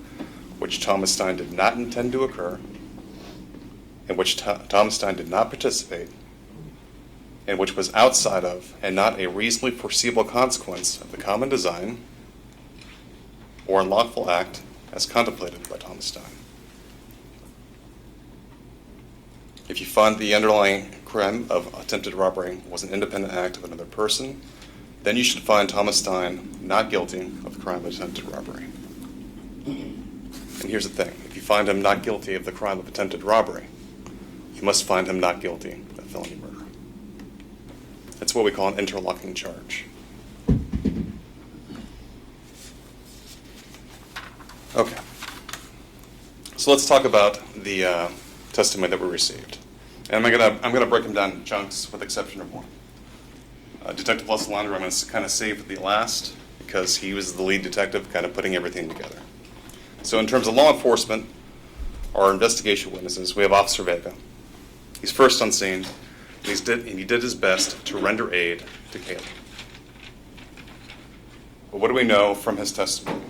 which Thomas Stein did not intend to occur, in which Thomas Stein did not participate, and which was outside of and not a reasonably foreseeable consequence of the common design or unlawful act as contemplated by Thomas Stein. If you find the underlying crime of attempted robbery was an independent act of another person, then you should find Thomas Stein not guilty of the crime of attempted robbery. And here's the thing. If you find him not guilty of the crime of attempted robbery, you must find him not guilty of felony murder. That's what we call an interlocking charge. Okay. So let's talk about the testimony that we received. And I'm gonna break them down in chunks with the exception of one. Detective Lalandra, I'm going to kind of save for the last because he was the lead detective kind of putting everything together. So in terms of law enforcement, our investigation witnesses, we have Officer Vega. He's first on scene, and he did his best to render aid to Kayla. But what do we know from his testimony?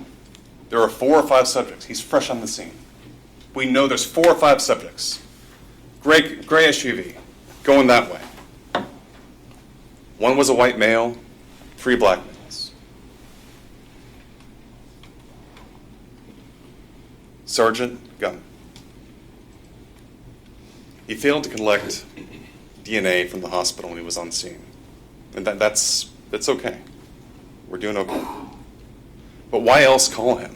There are 4 or 5 subjects. He's fresh on the scene. We know there's 4 or 5 subjects. Gray SUV, going that way. 1 was a white male, 3 black males. Sergeant Gunn. He failed to collect DNA from the hospital when he was on scene. And that's okay. We're doing okay. But why else call him?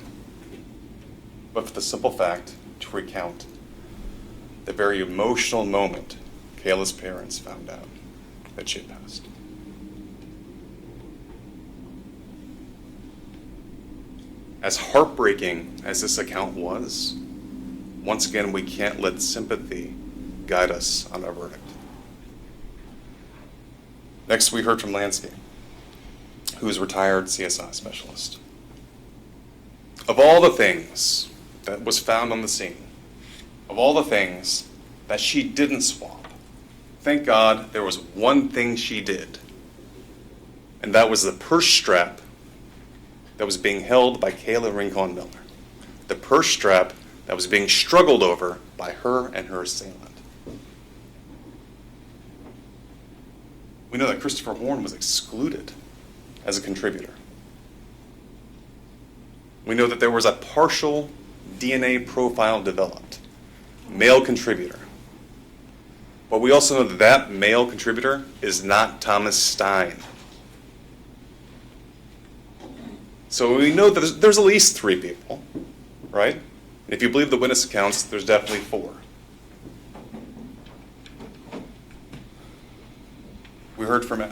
But for the simple fact to recount the very emotional moment Kayla's parents found out that she had passed. As heartbreaking as this account was, once again, we can't let sympathy guide us on our verdict. Next, we heard from Lansky, who is a retired CSI specialist. Of all the things that was found on the scene, of all the things that she didn't swap, thank God there was one thing she did, and that was the purse strap that was being held by Kayla Rincon-Miller. The purse strap that was being struggled over by her and her assailant. We know that Christopher Horne was excluded as a contributor. We know that there was a partial DNA profile developed, male contributor. But we also know that that male contributor is not Thomas Stein. So we know that there's at least 3 people, right? And if you believe the witness accounts, there's definitely 4. We heard from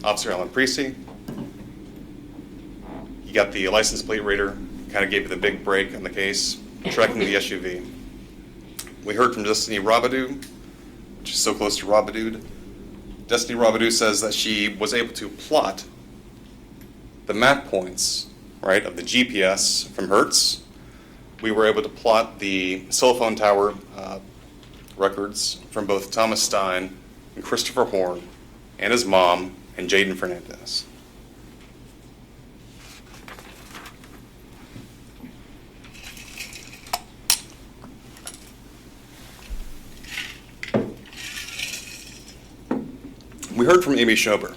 Officer Alan Precy. He got the license plate reader, kind of gave you the big break on the case, tracking the SUV. We heard from Destiny Robidoux, which is so close to Robidoux. Destiny Robidoux says that she was able to plot the map points, right, of the GPS from Hertz. We were able to plot the cell phone tower records from both Thomas Stein and Christopher Horne and his mom and Jaden Fernandez. We heard from Amy Schober,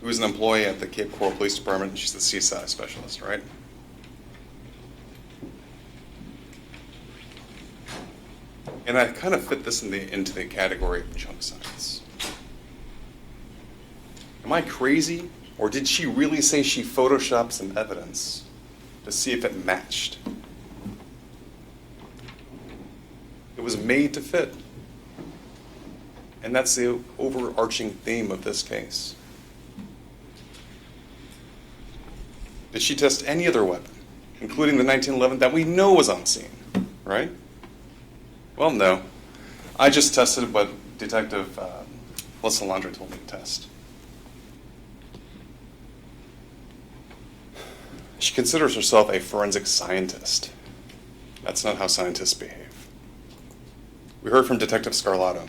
who is an employee at the Cape Coral Police Department, and she's the CSI specialist, right? And I kind of fit this into the category of junk science. Am I crazy, or did she really say she photoshopped some evidence to see if it matched? It was made to fit. And that's the overarching theme of this case. Did she test any other weapon, including the 1911 that we know was on scene, right? Well, no. I just tested what Detective Lalandra told me to test. She considers herself a forensic scientist. That's not how scientists behave. We heard from Detective Scarlato.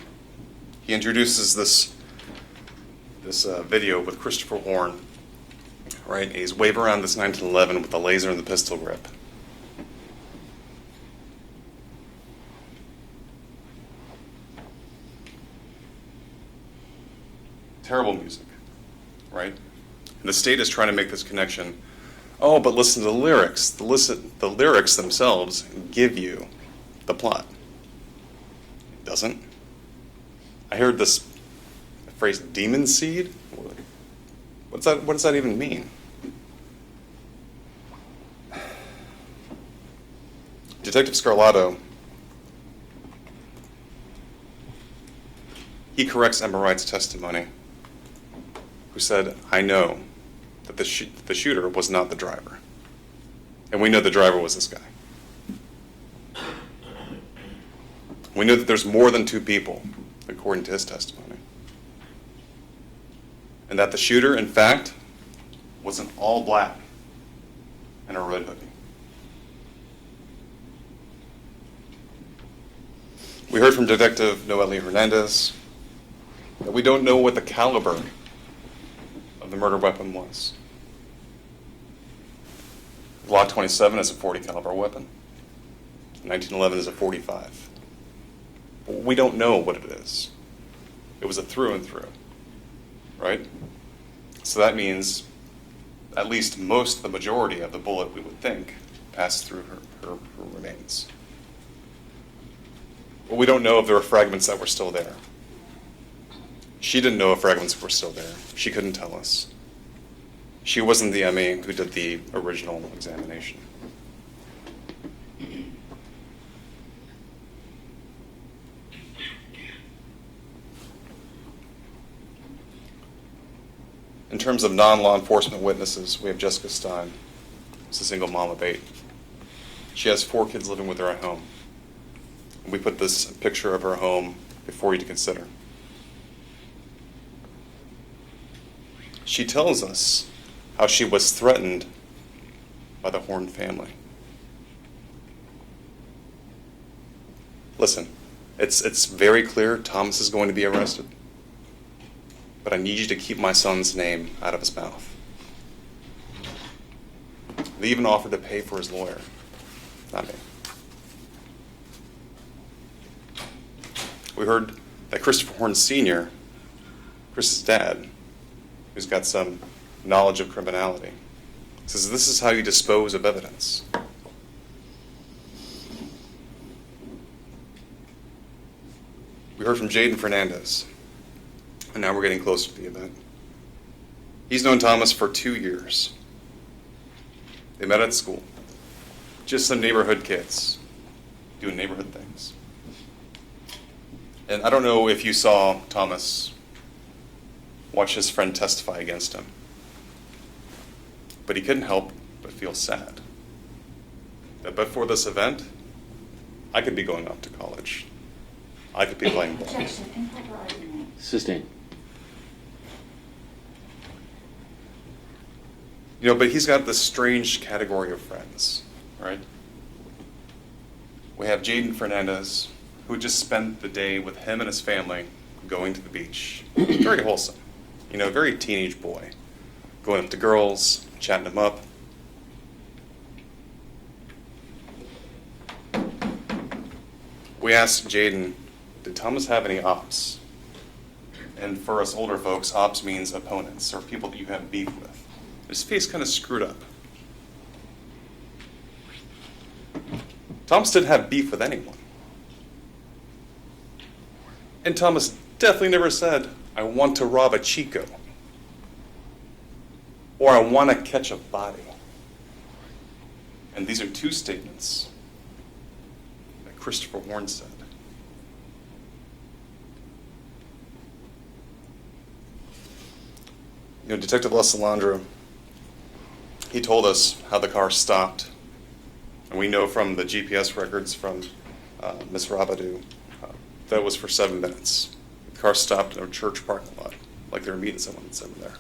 He introduces this video with Christopher Horne, right? He's waving around this 1911 with the laser and the pistol grip. Terrible music, right? And the state is trying to make this connection. Oh, but listen to the lyrics. The lyrics themselves give you the plot. It doesn't. I heard this phrase, demon seed? What does that even mean? Detective Scarlato, he corrects Emma Wright's testimony, who said, I know that the shooter was not the driver. And we know the driver was this guy. We know that there's more than 2 people, according to his testimony. And that the shooter, in fact, was an all black and a red hoodie. We heard from Detective Noelle Hernandez that we don't know what the caliber of the murder weapon was. Glock 27 is a .40 caliber weapon. 1911 is a .45. But we don't know what it is. It was a through and through, right? So that means at least the majority of the bullet, we would think, passed through her remains. But we don't know if there were fragments that were still there. She didn't know if fragments were still there. She couldn't tell us. She wasn't the ME who did the original examination. In terms of non-law enforcement witnesses, we have Jessica Stein. She's a single mom of 8. She has 4 kids living with her at home. We put this picture of her home before you to consider. She tells us how she was threatened by the Horne family. Listen, it's very clear Thomas is going to be arrested, but I need you to keep my son's name out of his mouth. They even offered to pay for his lawyer, not me. We heard that Christopher Horne Sr., Chris's dad, who's got some knowledge of criminality, says this is how you dispose of evidence. We heard from Jaden Fernandez, and now we're getting closer to the event. He's known Thomas for 2 years. They met at school. Just some neighborhood kids doing neighborhood things. And I don't know if you saw Thomas watch his friend testify against him, but he couldn't help but feel sad that before this event, I could be going off to college. I could be playing ball. Objection, improper argument. Sustained. You know, but he's got this strange category of friends, right? We have Jaden Fernandez, who just spent the day with him and his family going to the beach. Very wholesome. You know, very teenage boy. Going up to girls, chatting them up. We asked Jaden, did Thomas have any ops? And for us older folks, ops means opponents or people that you have beef with. His face kind of screwed up. Thomas didn't have beef with anyone. And Thomas definitely never said, I want to rob a Chico. Or I want to catch a body. And these are 2 statements that Christopher Horne said. You know, Detective LaSalandra, he told us how the car stopped. And we know from the GPS records from Ms. Rabadou that was for 7 minutes. The car stopped in a church parking lot, like they were meeting someone that's in there.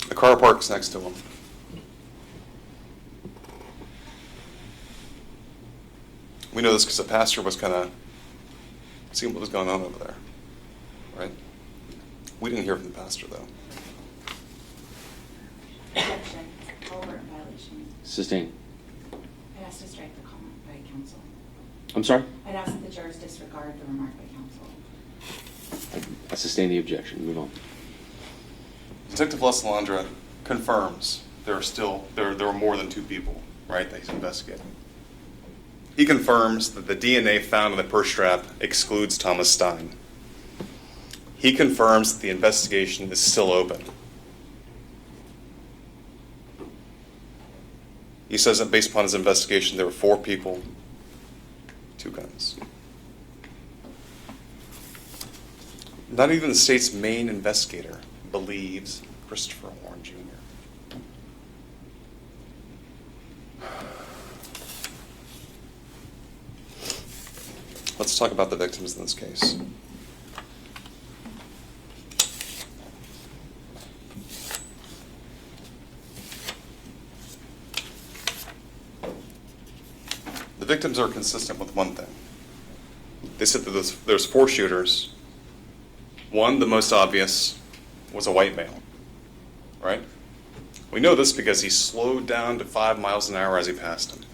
The car parks next to him. We know this because the pastor was kind of seeing what was going on over there, right? We didn't hear from the pastor, though. Objection, overt violation. Sustained. I'd ask to strike the comment by counsel. I'm sorry? I'd ask that the jurors disregard the remark by counsel. I sustain the objection. Move on. Detective LaSalandra confirms there are more than 2 people, right, that he's investigating. He confirms that the DNA found in the purse strap excludes Thomas Stein. He confirms that the investigation is still open. He says that based upon his investigation, there were 4 people, 2 guns. Not even the state's main investigator believes Christopher Horne Jr. Let's talk about the victims in this case. The victims are consistent with one thing. They said that there's 4 shooters. One, the most obvious, was a white male, right? We know this because he slowed down to 5 miles an hour as he passed him,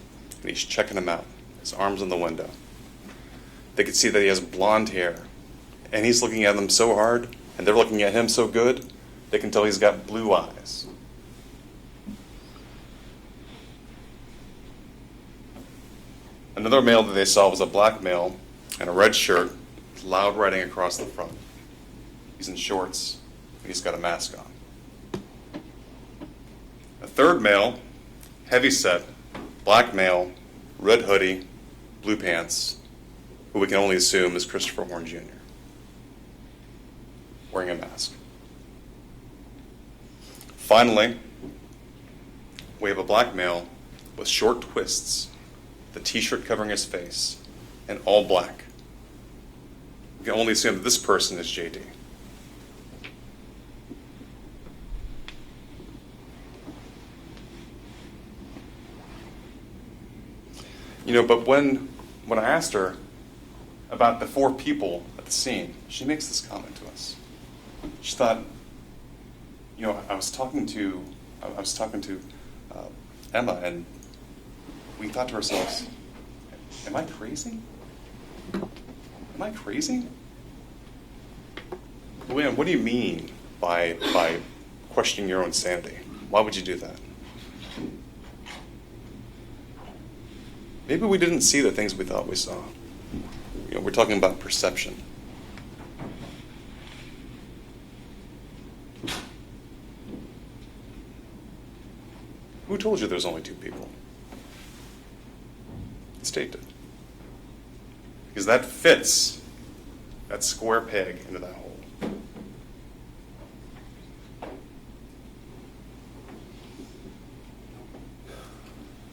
and he's checking him out, his arms on the window. They could see that he has blonde hair, and he's looking at them so hard, and they're looking at him so good, they can tell he's got blue eyes. Another male that they saw was a black male in a red shirt, with loud writing across the front. He's in shorts, and he's got a mask on. A third male, heavy-set, black male, red hoodie, blue pants, who we can only assume is Christopher Horne Jr., wearing a mask. Finally, we have a black male with short twists, the t-shirt covering his face, and all black. We can only assume that this person is JD. But when I asked her about the 4 people at the scene, she makes this comment to us. She thought, I was talking to Emma, and we thought to ourselves, am I crazy? Am I crazy? Luann, what do you mean by questioning your own sanity? Why would you do that? Maybe we didn't see the things we thought we saw. We're talking about perception. Who told you there's only 2 people? The state did. Because that fits that square peg into that hole.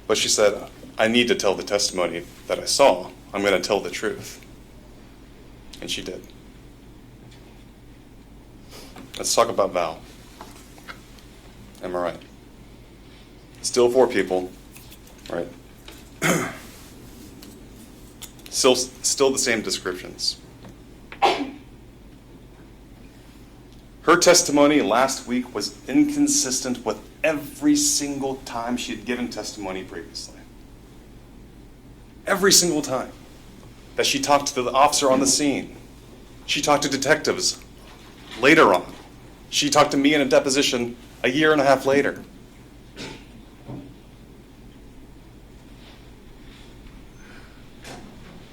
But she said, I need to tell the testimony that I saw. I'm going to tell the truth. And she did. Let's talk about Val. Am I right? Still 4 people, right? Still the same descriptions. Her testimony last week was inconsistent with every single time she had given testimony previously. Every single time that she talked to the officer on the scene. She talked to detectives later on. She talked to me in a deposition a year and a half later.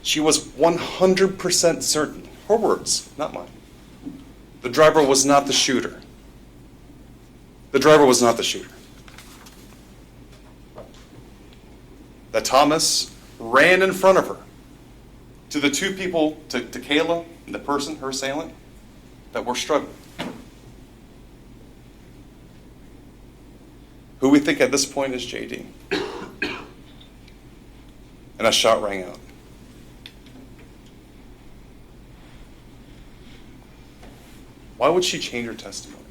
She was 100% certain, her words, not mine. The driver was not the shooter. The driver was not the shooter. That Thomas ran in front of her to the 2 people, to Kayla and the person, her assailant, that were struggling. Who we think at this point is JD. And a shot rang out. Why would she change her testimony?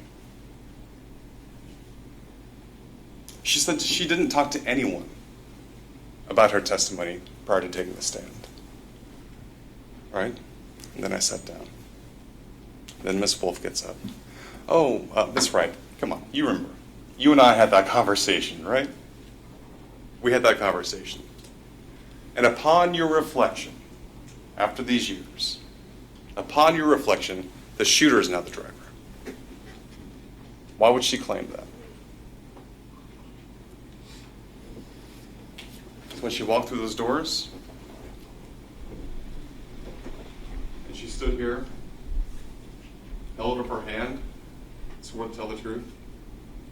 She said she didn't talk to anyone about her testimony prior to taking the stand. Right? And then I sat down. Then Miss Wolf gets up. Oh, Miss Wright, come on, you remember. You and I had that conversation, right? We had that conversation. And upon your reflection, after these years, upon your reflection, the shooter is now the driver. Why would she claim that? When she walked through those doors, and she stood here, held up her hand, swore to tell the truth,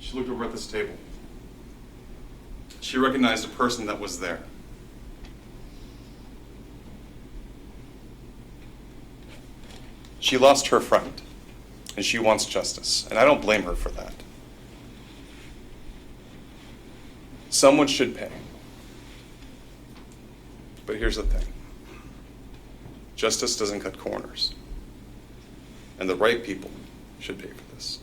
she looked over at this table. She recognized a person that was there. She lost her friend, and she wants justice, and I don't blame her for that. Someone should pay. But here's the thing. Justice doesn't cut corners. And the right people should pay for this.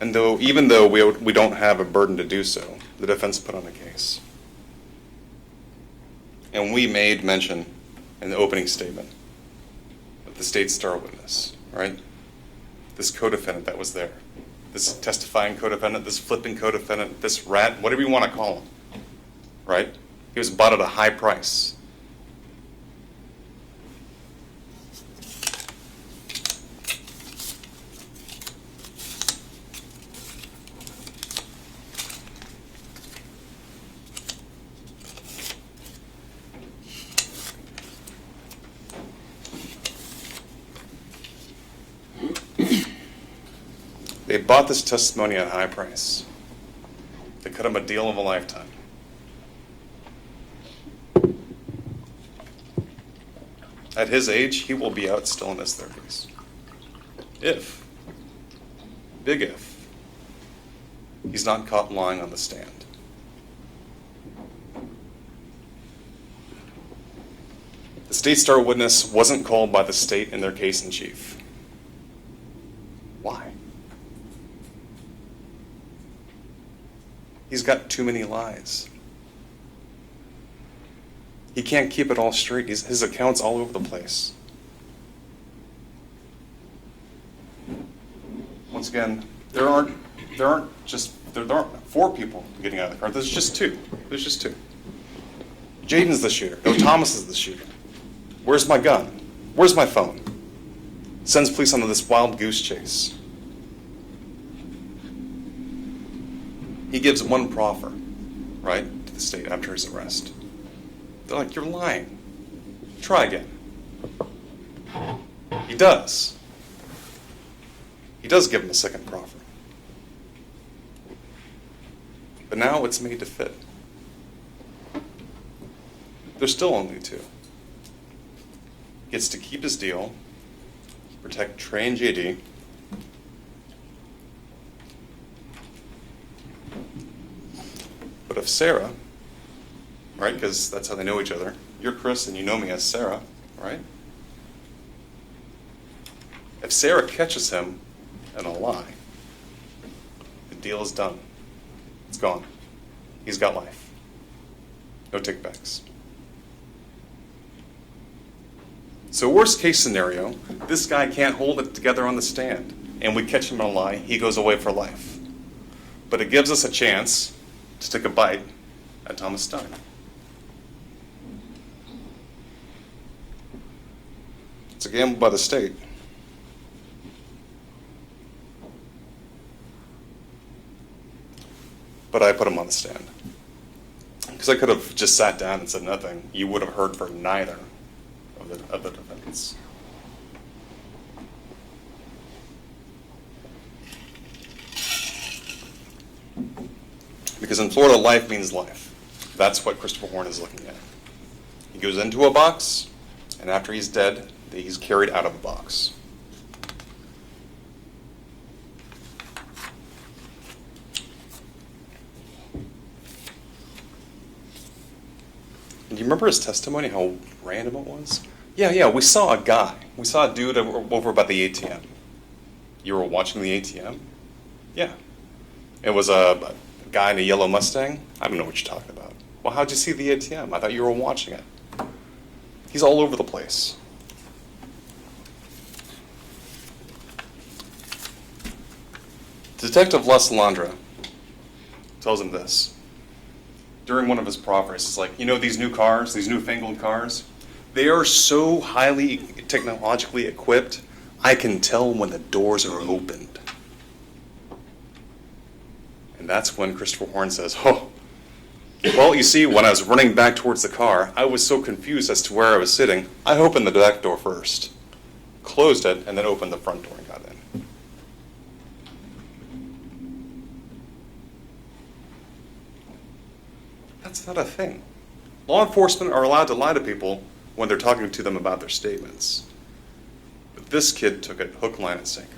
And even though we don't have a burden to do so, the defense put on a case. And we made mention in the opening statement of the state's star witness, right? This co-defendant that was there. This testifying co-defendant, this flipping co-defendant, this rat, whatever you want to call him, right? He was bought at a high price. They bought this testimony at a high price. They cut him a deal of a lifetime. At his age, he will be out still in his 30s. If, big if, he's not caught lying on the stand. The state star witness wasn't called by the state in their case in chief. Why? He's got too many lies. He can't keep it all straight. His account's all over the place. Once again, there aren't 4 people getting out of the car. There's just 2. There's just 2. Jaden's the shooter. No, Thomas is the shooter. Where's my gun? Where's my phone? Sends police onto this wild goose chase. He gives one proffer, right, to the state after his arrest. They're like, you're lying. Try again. He does. He does give him a second proffer. But now it's made to fit. There's still only 2. He gets to keep his deal, protect Trey and JD, but if Sarah, right, because that's how they know each other, you're Chris and you know me as Sarah, right? If Sarah catches him in a lie, the deal is done. It's gone. He's got life. No takebacks. So worst case scenario, this guy can't hold it together on the stand, and we catch him in a lie, he goes away for life. But it gives us a chance to take a bite at Thomas Stein. It's a gamble by the state. But I put him on the stand. Because I could have just sat down and said nothing. You would have heard from neither of the defendants. Because in Florida, life means life. That's what Christopher Horne is looking at. He goes into a box, and after he's dead, he's carried out of the box. Do you remember his testimony, how random it was? Yeah, we saw a guy. We saw a dude over by the ATM. You were watching the ATM? Yeah. It was a guy in a yellow Mustang. I don't know what you're talking about. Well, how'd you see the ATM? I thought you were watching it. He's all over the place. Detective Les Landra tells him this. During one of his proffers, it's like, you know these new cars, these newfangled cars? They are so highly technologically equipped, I can tell when the doors are opened. And that's when Christopher Horne says, oh, well, you see, when I was running back towards the car, I was so confused as to where I was sitting, I opened the back door first, closed it, and then opened the front door and got in. That's not a thing. Law enforcement are allowed to lie to people when they're talking to them about their statements. But this kid took it hook, line, and sinker.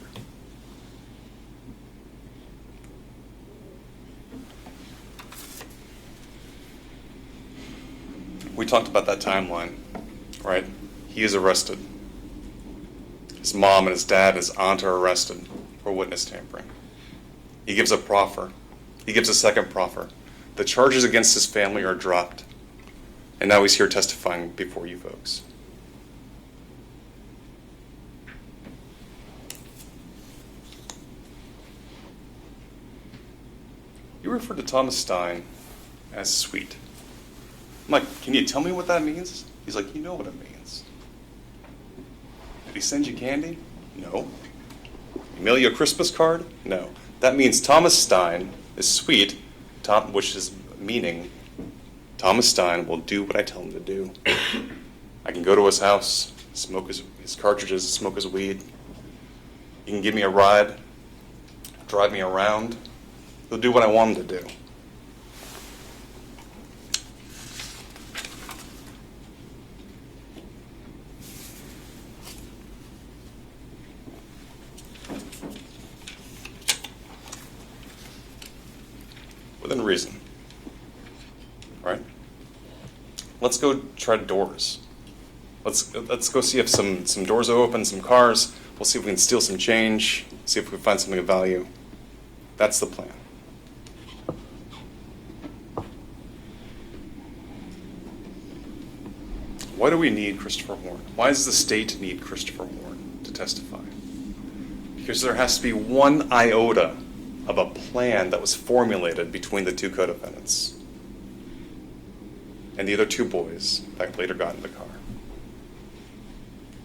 We talked about that timeline, right? He is arrested. His mom and his dad and his aunt are arrested for witness tampering. He gives a proffer. He gives a second proffer. The charges against his family are dropped. And now he's here testifying before you folks. You refer to Thomas Stein as sweet. I'm like, can you tell me what that means? He's like, you know what it means. Did he send you candy? No. He mail you a Christmas card? No. That means Thomas Stein is sweet, which is meaning Thomas Stein will do what I tell him to do. I can go to his house, smoke his cartridges, smoke his weed. He can give me a ride, drive me around. He'll do what I want him to do. Within reason. Right? Let's go try doors. Let's go see if some doors are open, some cars. We'll see if we can steal some change, see if we can find something of value. That's the plan. Why do we need Christopher Horne? Why does the state need Christopher Horne to testify? Because there has to be one iota of a plan that was formulated between the two co-defendants and the other two boys that later got in the car.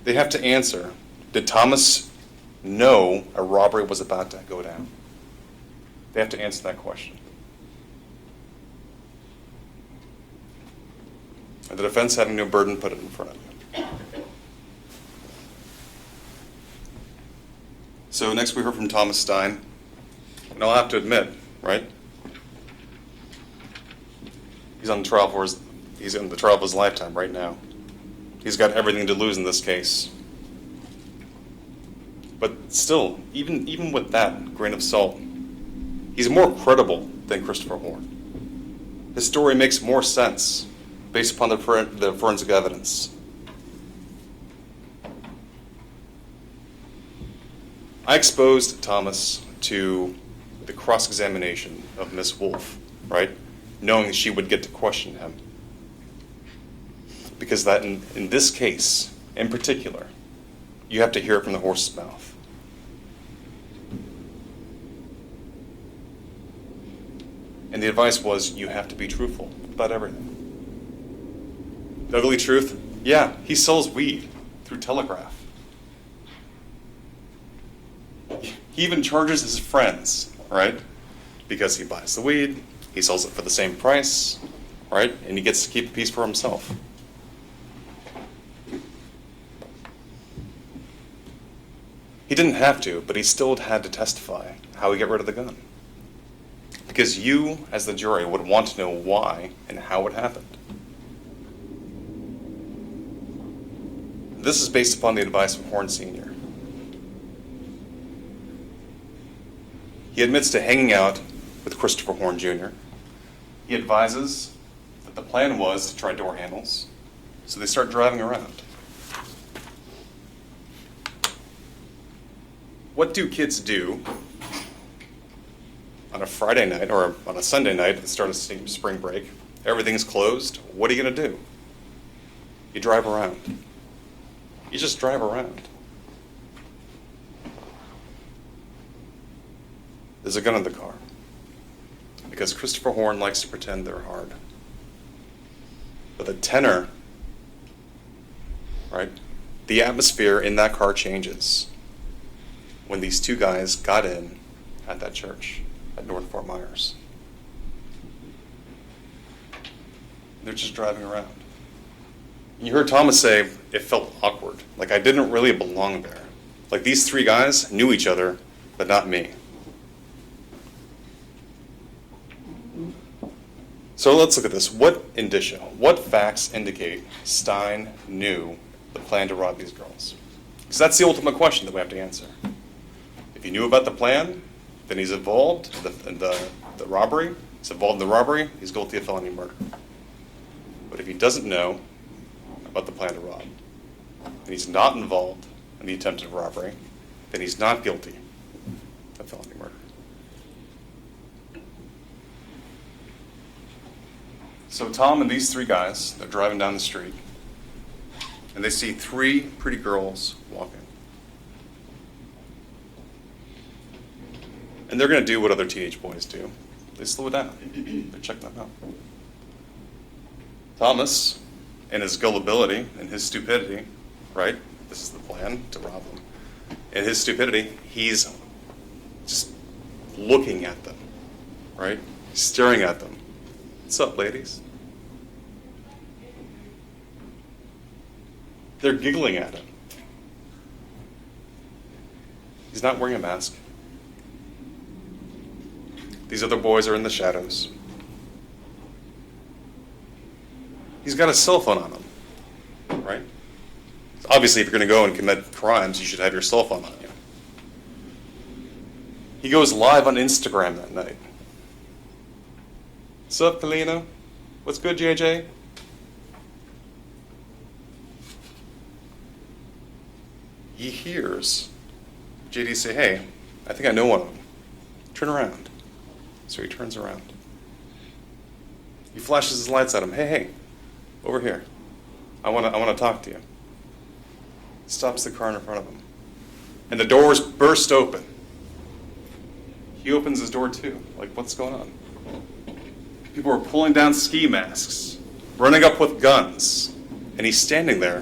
They have to answer, did Thomas know a robbery was about to go down? They have to answer that question. And the defense having no burden put it in front of you. So next we heard from Thomas Stein. And I'll have to admit, right? He's on the trial for his lifetime right now. He's got everything to lose in this case. But still, even with that grain of salt, he's more credible than Christopher Horne. His story makes more sense based upon the forensic evidence. I exposed Thomas to the cross-examination of Miss Wolfe, right? Knowing she would get to question him. Because that in this case, in particular, you have to hear it from the horse's mouth. And the advice was, you have to be truthful about everything. The ugly truth, yeah, he sells weed through telegraph. He even charges his friends, right? Because he buys the weed, he sells it for the same price, right? And he gets to keep a piece for himself. He didn't have to, but he still had to testify how he got rid of the gun. Because you, as the jury, would want to know why and how it happened. This is based upon the advice of Horne Sr. He admits to hanging out with Christopher Horne Jr. He advises that the plan was to try door handles, so they start driving around. What do kids do on a Friday night or on a Sunday night at the start of spring break? Everything's closed. What are you going to do? You drive around. You just drive around. There's a gun in the car. Because Christopher Horne likes to pretend they're hard. But the tenor, right? The atmosphere in that car changes when these two guys got in at that church at North Fort Myers. They're just driving around. You heard Thomas say it felt awkward, like I didn't really belong there. Like these three guys knew each other, but not me. So let's look at this. What indicia, what facts indicate Stein knew the plan to rob these girls? Because that's the ultimate question that we have to answer. If he knew about the plan, then he's involved in the robbery. He's involved in the robbery. He's guilty of felony murder. But if he doesn't know about the plan to rob, and he's not involved in the attempted robbery, then he's not guilty of felony murder. So Tom and these three guys, they're driving down the street, and they see three pretty girls walking. And they're going to do what other teenage boys do. They slow down. They're checking them out. Thomas, in his gullibility and his stupidity, right? This is the plan, to rob them. In his stupidity, he's just looking at them, right? Staring at them. What's up, ladies? They're giggling at him. He's not wearing a mask. These other boys are in the shadows. He's got a cell phone on him, right? Obviously, if you're going to go and commit crimes, you should have your cell phone on you. He goes live on Instagram that night. What's up, Felina? What's good, JJ? He hears JD say, hey, I think I know one of them. Turn around. So he turns around. He flashes his lights at him. Hey, over here. I want to talk to you. Stops the car in front of him. And the doors burst open. He opens his door too. Like, what's going on? People are pulling down ski masks, running up with guns, and he's standing there.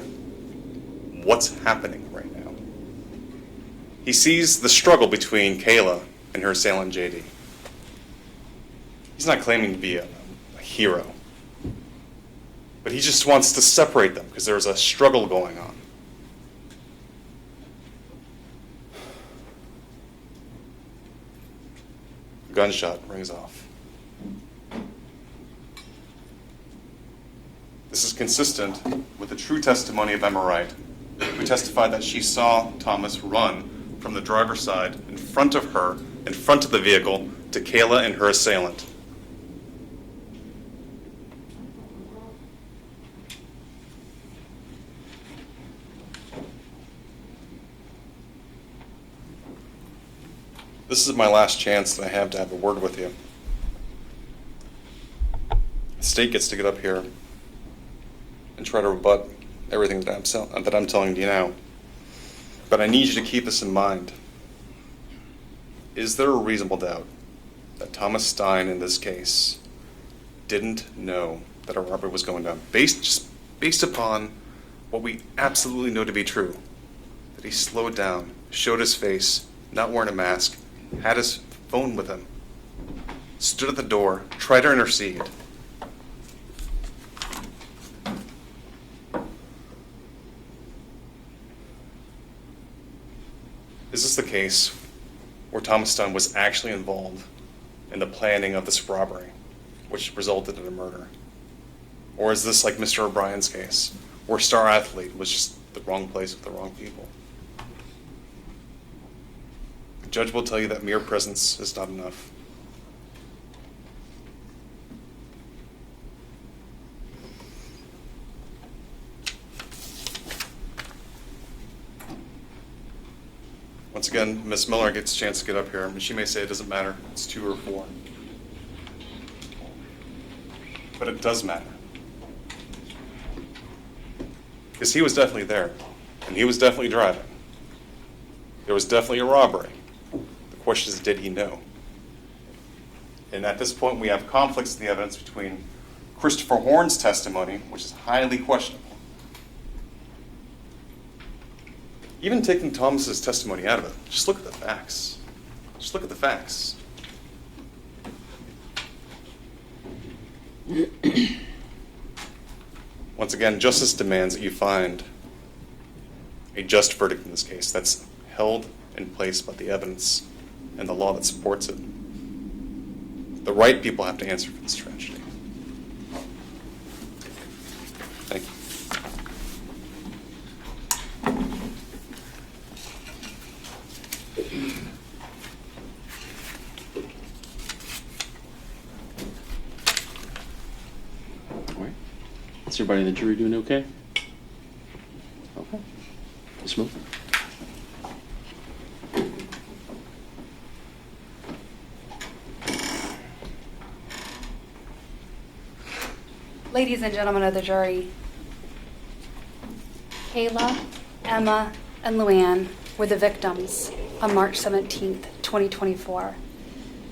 What's happening right now? He sees the struggle between Kayla and her assailant, JD. He's not claiming to be a hero, but he just wants to separate them because there's a struggle going on. A gunshot rings off. This is consistent with the true testimony of Emma Wright, who testified that she saw Thomas run from the driver's side in front of her, in front of the vehicle, to Kayla and her assailant. This is my last chance that I have to have a word with you. The state gets to get up here and try to rebut everything that I'm telling you now. But I need you to keep this in mind. Is there a reasonable doubt that Thomas Stein in this case didn't know that a robbery was going down? Based upon what we absolutely know to be true. That he slowed down, showed his face, not wearing a mask, had his phone with him, stood at the door, tried to intercede. Is this the case where Thomas Stein was actually involved in the planning of this robbery, which resulted in a murder? Or is this like Mr. O'Brien's case, where star athlete was just the wrong place with the wrong people? The judge will tell you that mere presence is not enough. Once again, Ms. Miller gets a chance to get up here, and she may say it doesn't matter, it's 2 or 4. But it does matter. Because he was definitely there, and he was definitely driving. There was definitely a robbery. The question is, did he know? And at this point, we have conflicts in the evidence between Christopher Horne's testimony, which is highly questionable. Even taking Thomas's testimony out of it, just look at the facts. Just look at the facts. Once again, justice demands that you find a just verdict in this case that's held in place by the evidence and the law that supports it. The right people have to answer for this tragedy. Thank you. All right. Is everybody in the jury doing okay? Okay. Let's move. Ladies and gentlemen of the jury, Kayla, Emma, and Luann were the victims on March 17th, 2024.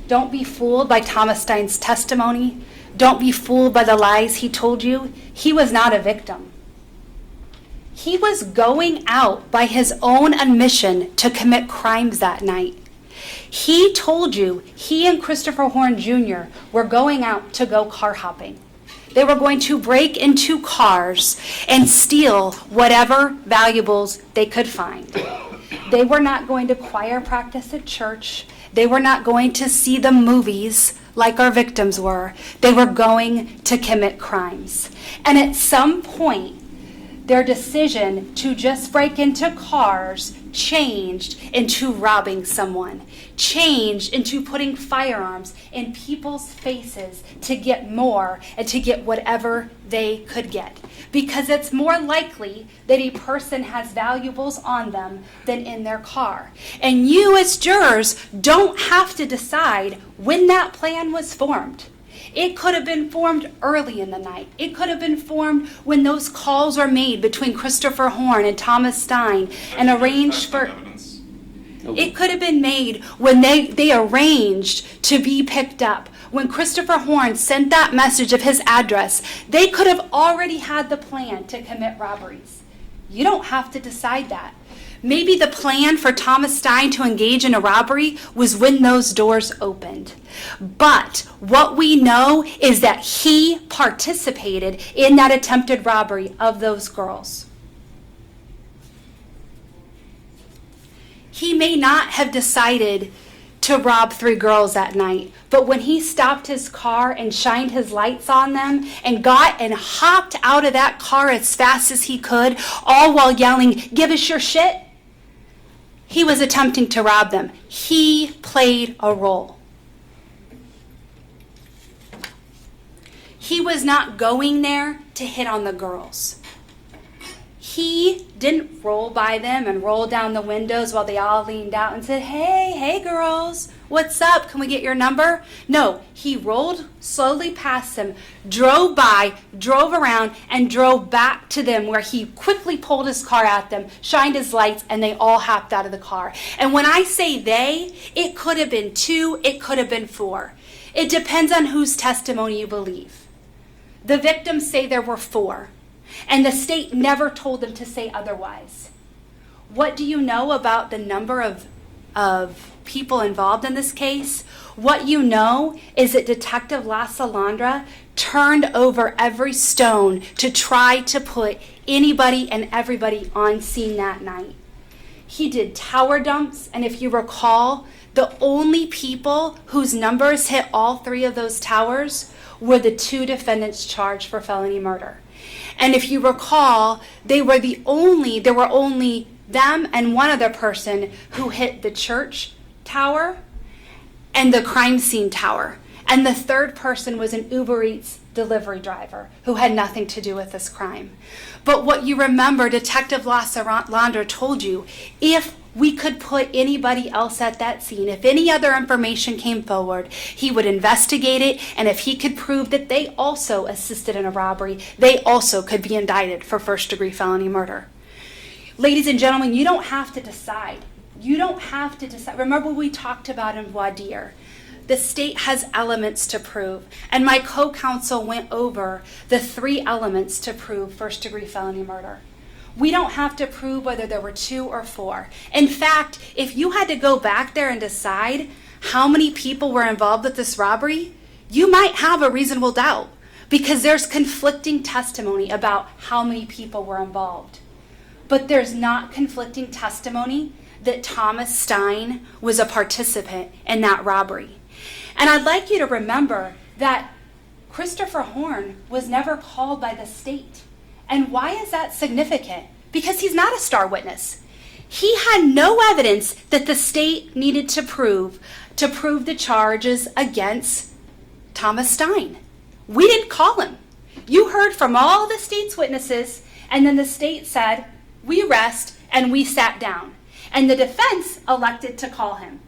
Don't be fooled by Thomas Stein's testimony. Don't be fooled by the lies he told you. He was not a victim. He was going out by his own admission to commit crimes that night. He told you he and Christopher Horne Jr. were going out to go car hopping. They were going to break into cars and steal whatever valuables they could find. They were not going to choir practice at church. They were not going to see the movies like our victims were. They were going to commit crimes. And at some point, their decision to just break into cars changed into robbing someone, changed into putting firearms in people's faces to get more and to get whatever they could get. Because it's more likely that a person has valuables on them than in their car. And you as jurors don't have to decide when that plan was formed. It could have been formed early in the night. It could have been formed when those calls were made between Christopher Horne and Thomas Stein and arranged for... It could have been made when they arranged to be picked up. When Christopher Horne sent that message of his address, they could have already had the plan to commit robberies. You don't have to decide that. Maybe the plan for Thomas Stein to engage in a robbery was when those doors opened. But what we know is that he participated in that attempted robbery of those girls. He may not have decided to rob 3 girls that night, but when he stopped his car and shined his lights on them and got and hopped out of that car as fast as he could, all while yelling, "Give us your shit," he was attempting to rob them. He played a role. He was not going there to hit on the girls. He didn't roll by them and roll down the windows while they all leaned out and said, hey girls, what's up? Can we get your number? No, he rolled slowly past them, drove by, drove around, and drove back to them where he quickly pulled his car at them, shined his lights, and they all hopped out of the car. And when I say they, it could have been 2, it could have been 4. It depends on whose testimony you believe. The victims say there were 4. And the state never told them to say otherwise. What do you know about the number of people involved in this case? What you know is that Detective La Salandra turned over every stone to try to put anybody and everybody on scene that night. He did tower dumps, and if you recall, the only people whose numbers hit all 3 of those towers were the 2 defendants charged for felony murder. And if you recall, there were only them and one other person who hit the church tower and the crime scene tower. And the 3rd person was an Uber Eats delivery driver who had nothing to do with this crime. But what you remember, Detective La Salandra told you, if we could put anybody else at that scene, if any other information came forward, he would investigate it, and if he could prove that they also assisted in a robbery, they also could be indicted for first-degree felony murder. Ladies and gentlemen, you don't have to decide. You don't have to decide. Remember what we talked about in voir dire. The state has elements to prove, and my co-counsel went over the 3 elements to prove first-degree felony murder. We don't have to prove whether there were 2 or 4. In fact, if you had to go back there and decide how many people were involved with this robbery, you might have a reasonable doubt because there's conflicting testimony about how many people were involved. But there's not conflicting testimony that Thomas Stein was a participant in that robbery. And I'd like you to remember that Christopher Horne was never called by the state. And why is that significant? Because he's not a star witness. He had no evidence that the state needed to prove the charges against Thomas Stein. We didn't call him. You heard from all the state's witnesses, and then the state said, we rest, and we sat down. And the defense elected to call him.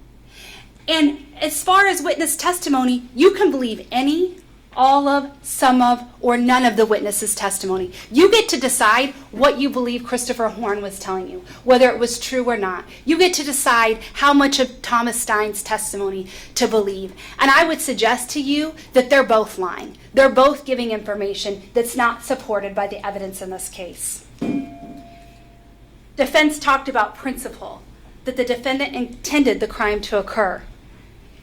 And as far as witness testimony, you can believe any, all of, some of, or none of the witnesses' testimony. You get to decide what you believe Christopher Horne was telling you, whether it was true or not. You get to decide how much of Thomas Stein's testimony to believe. And I would suggest to you that they're both lying. They're both giving information that's not supported by the evidence in this case. Defense talked about principle, that the defendant intended the crime to occur.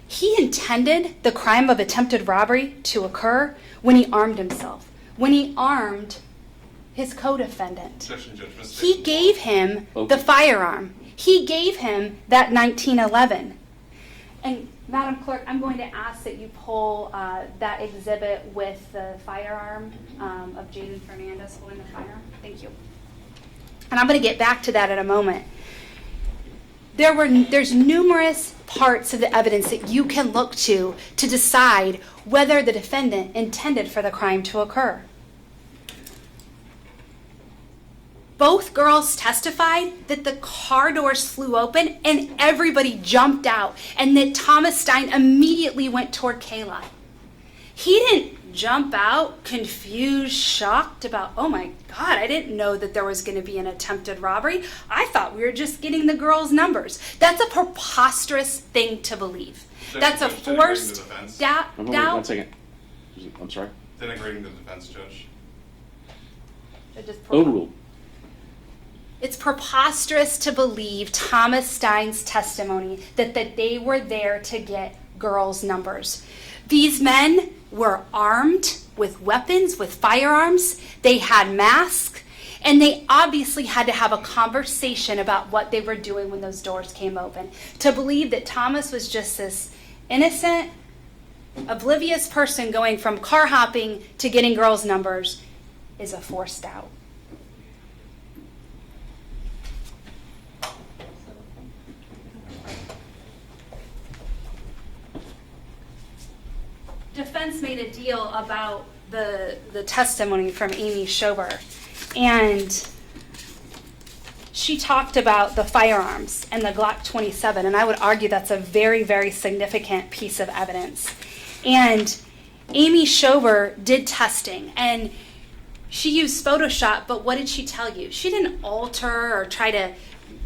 He intended the crime of attempted robbery to occur when he armed himself, when he armed his co-defendant. He gave him the firearm. He gave him that 1911. And Madam Clerk, I'm going to ask that you pull that exhibit with the firearm of Jaden Fernandez holding the firearm. Thank you. And I'm going to get back to that in a moment. There's numerous parts of the evidence that you can look to decide whether the defendant intended for the crime to occur. Both girls testified that the car doors flew open and everybody jumped out, and that Thomas Stein immediately went toward Kayla. He didn't jump out confused, shocked about, oh my God, I didn't know that there was going to be an attempted robbery. I thought we were just getting the girls' numbers. That's a preposterous thing to believe. That's a forced doubt. One second. I'm sorry. Denigrating the defense, Judge. Overruled. It's preposterous to believe Thomas Stein's testimony that they were there to get girls' numbers. These men were armed with weapons, with firearms. They had masks, and they obviously had to have a conversation about what they were doing when those doors came open. To believe that Thomas was just this innocent, oblivious person going from car hopping to getting girls' numbers is a forced doubt. Defense made a deal about the testimony from Amy Schober, and she talked about the firearms and the Glock 27, and I would argue that's a very, very significant piece of evidence. And Amy Schober did testing, and she used Photoshop, but what did she tell you? She didn't alter or try to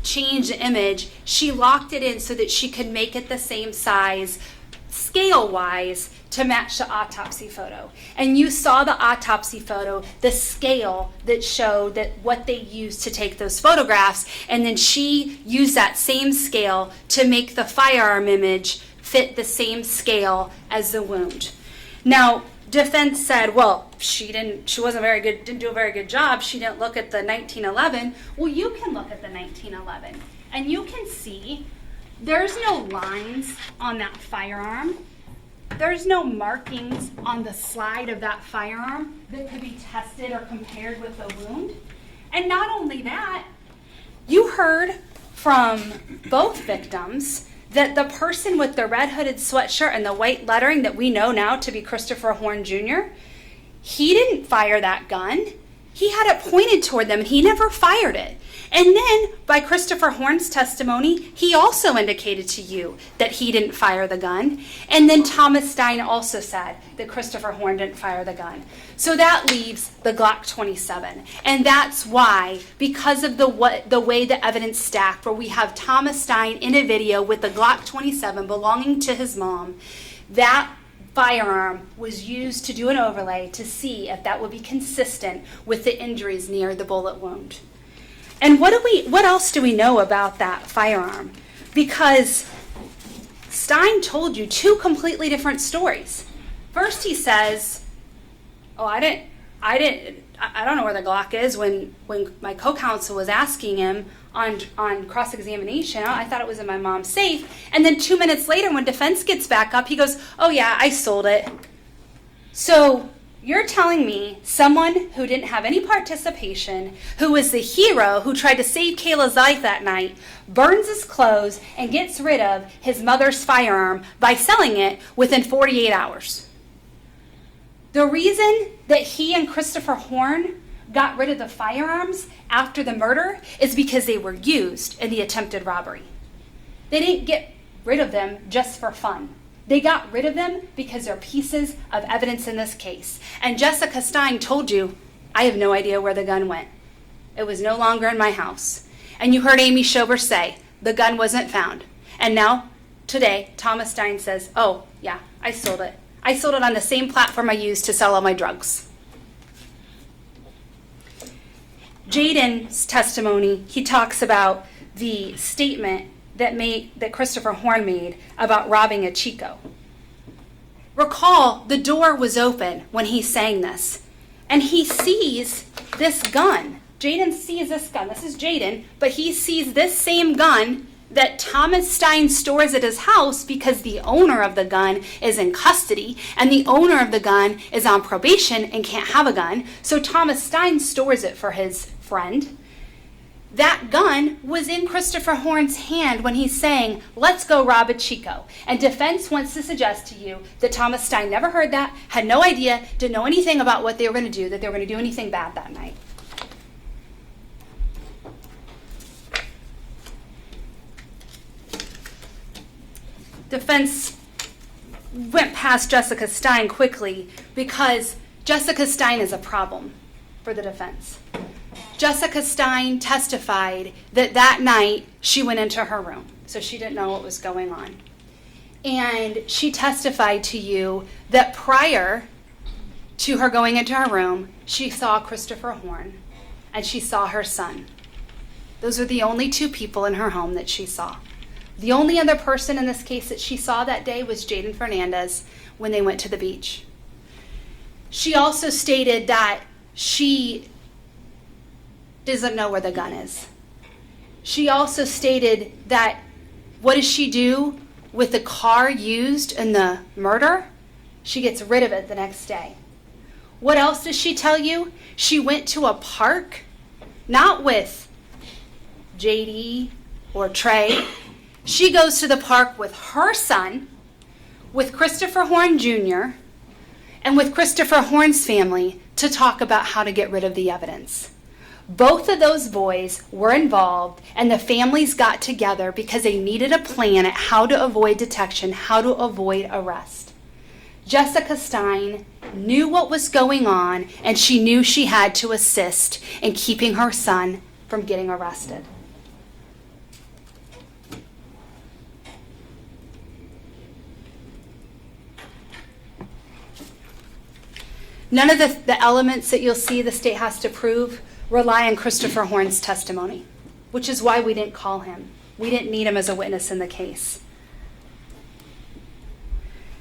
change the image. She locked it in so that she could make it the same size, scale-wise, to match the autopsy photo. And you saw the autopsy photo, the scale that showed that what they used to take those photographs, and then she used that same scale to make the firearm image fit the same scale as the wound. Now, defense said, well, didn't do a very good job. She didn't look at the 1911. Well, you can look at the 1911, and you can see there's no lines on that firearm. There's no markings on the slide of that firearm that could be tested or compared with the wound. And not only that, you heard from both victims that the person with the red hooded sweatshirt and the white lettering that we know now to be Christopher Horne Jr., he didn't fire that gun. He had it pointed toward them and he never fired it. And then, by Christopher Horne's testimony, he also indicated to you that he didn't fire the gun. And then Thomas Stein also said that Christopher Horne didn't fire the gun. So that leaves the Glock 27. And that's why, because of the way the evidence stacked, where we have Thomas Stein in a video with the Glock 27 belonging to his mom, that firearm was used to do an overlay to see if that would be consistent with the injuries near the bullet wound. And what else do we know about that firearm? Because Stein told you two completely different stories. First he says, oh, I don't know where the Glock is when my co-counsel was asking him on cross-examination. I thought it was in my mom's safe. And then 2 minutes later when defense gets back up, he goes, oh yeah, I sold it. So you're telling me someone who didn't have any participation, who was the hero who tried to save Kayla's life that night, burns his clothes and gets rid of his mother's firearm by selling it within 48 hours. The reason that he and Christopher Horne got rid of the firearms after the murder is because they were used in the attempted robbery. They didn't get rid of them just for fun. They got rid of them because they're pieces of evidence in this case. And Jessica Stein told you, I have no idea where the gun went. It was no longer in my house. And you heard Amy Schober say, the gun wasn't found. And now, today, Thomas Stein says, oh, yeah, I sold it. I sold it on the same platform I used to sell all my drugs. Jaden's testimony, he talks about the statement that Christopher Horne made about robbing a Chico. Recall, the door was open when he sang this, and he sees this gun. Jaden sees this gun. This is Jaden, but he sees this same gun that Thomas Stein stores at his house because the owner of the gun is in custody, and the owner of the gun is on probation and can't have a gun, so Thomas Stein stores it for his friend. That gun was in Christopher Horne's hand when he's saying, let's go rob a Chico. And defense wants to suggest to you that Thomas Stein never heard that, had no idea, didn't know anything about what they were going to do, that they were going to do anything bad that night. Defense went past Jessica Stein quickly because Jessica Stein is a problem for the defense. Jessica Stein testified that night she went into her room, so she didn't know what was going on. And she testified to you that prior to her going into her room, she saw Christopher Horne and she saw her son. Those are the only two people in her home that she saw. The only other person in this case that she saw that day was Jaden Fernandez when they went to the beach. She also stated that she doesn't know where the gun is. She also stated that what does she do with the car used in the murder? She gets rid of it the next day. What else does she tell you? She went to a park, not with JD or Trey. She goes to the park with her son, with Christopher Horne Jr., and with Christopher Horne's family to talk about how to get rid of the evidence. Both of those boys were involved, and the families got together because they needed a plan at how to avoid detection, how to avoid arrest. Jessica Stein knew what was going on, and she knew she had to assist in keeping her son from getting arrested. None of the elements that you'll see the state has to prove rely on Christopher Horne's testimony, which is why we didn't call him. We didn't need him as a witness in the case.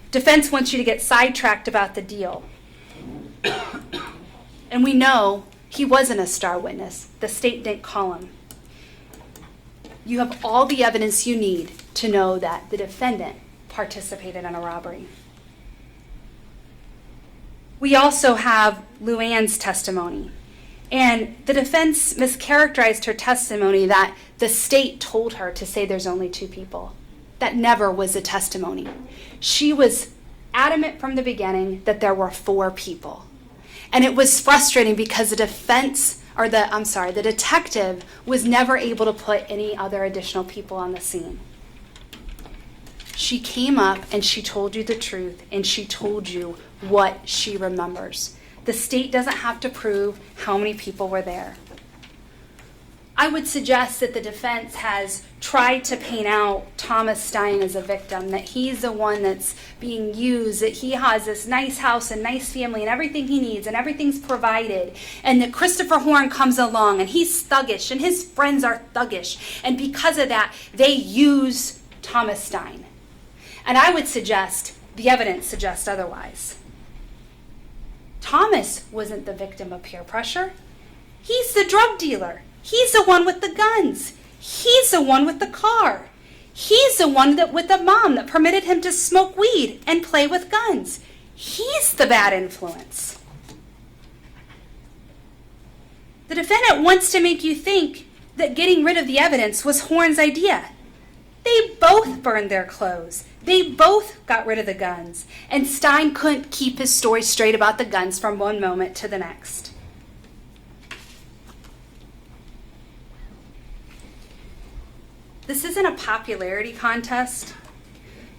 Defense wants you to get sidetracked about the deal. And we know he wasn't a star witness. The state didn't call him. You have all the evidence you need to know that the defendant participated in a robbery. We also have Luann's testimony. And the defense mischaracterized her testimony that the state told her to say there's only two people. That never was a testimony. She was adamant from the beginning that there were four people. And it was frustrating because the detective was never able to put any other additional people on the scene. She came up and she told you the truth, and she told you what she remembers. The state doesn't have to prove how many people were there. I would suggest that the defense has tried to paint out Thomas Stein as a victim, that he's the one that's being used, that he has this nice house and nice family and everything he needs and everything's provided, and that Christopher Horne comes along and he's thuggish and his friends are thuggish, and because of that, they use Thomas Stein. And I would suggest, the evidence suggests otherwise. Thomas wasn't the victim of peer pressure. He's the drug dealer. He's the one with the guns. He's the one with the car. He's the one with the mom that permitted him to smoke weed and play with guns. He's the bad influence. The defendant wants to make you think that getting rid of the evidence was Horne's idea. They both both burned their clothes. They both got rid of the guns. And Stein couldn't keep his story straight about the guns from one moment to the next. This isn't a popularity contest.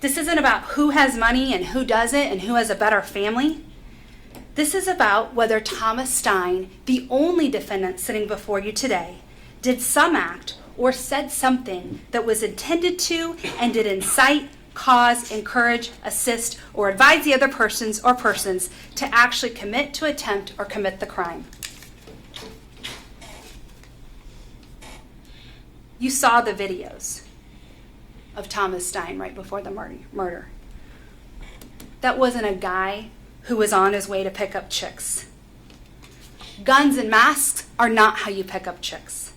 This isn't about who has money and who doesn't and who has a better family. This is about whether Thomas Stein, the only defendant sitting before you today, did some act or said something that was intended to and did incite, cause, encourage, assist, or advise the other persons or persons to actually commit, to attempt, or commit the crime. You saw the videos of Thomas Stein right before the murder. That wasn't a guy who was on his way to pick up chicks. Guns and masks are not how you pick up chicks.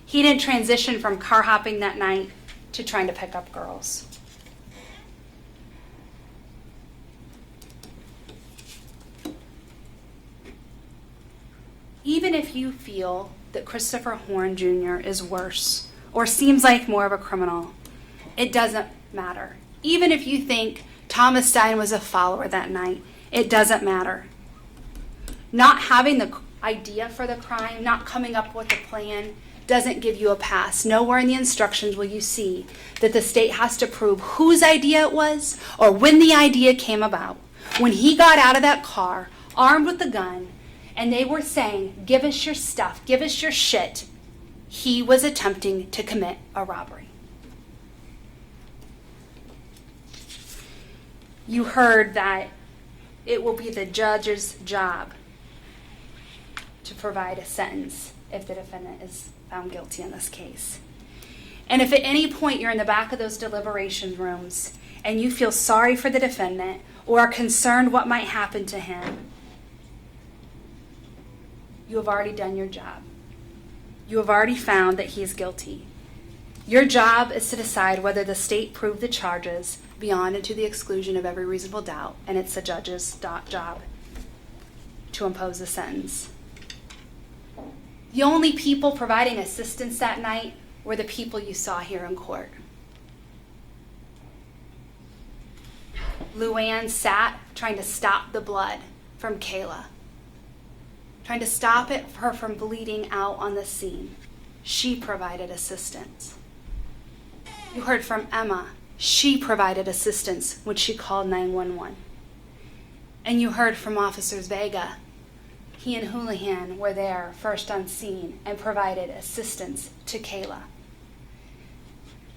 He didn't transition from car hopping that night to trying to pick up girls. Even if you feel that Christopher Horne Jr. is worse or seems like more of a criminal, it doesn't matter. Even if you think Thomas Stein was a follower that night, it doesn't matter. Not having the idea for the crime, not coming up with a plan, doesn't give you a pass. Nowhere in the instructions will you see that the state has to prove whose idea it was or when the idea came about. When he got out of that car, armed with the gun, and they were saying, "Give us your stuff, give us your shit," he was attempting to commit a robbery. You heard that it will be the judge's job to provide a sentence if the defendant is found guilty in this case. And if at any point you're in the back of those deliberation rooms and you feel sorry for the defendant or are concerned what might happen to him, you have already done your job. You have already found that he is guilty. Your job is to decide whether the state proved the charges beyond and to the exclusion of every reasonable doubt, and it's the judge's job to impose the sentence. The only people providing assistance that night were the people you saw here in court. Luann sat trying to stop the blood from Kayla, trying to stop her from bleeding out on the scene. She provided assistance. You heard from Emma. She provided assistance when she called 911. And you heard from Officers Vega. He and Houlihan were there first on scene and provided assistance to Kayla.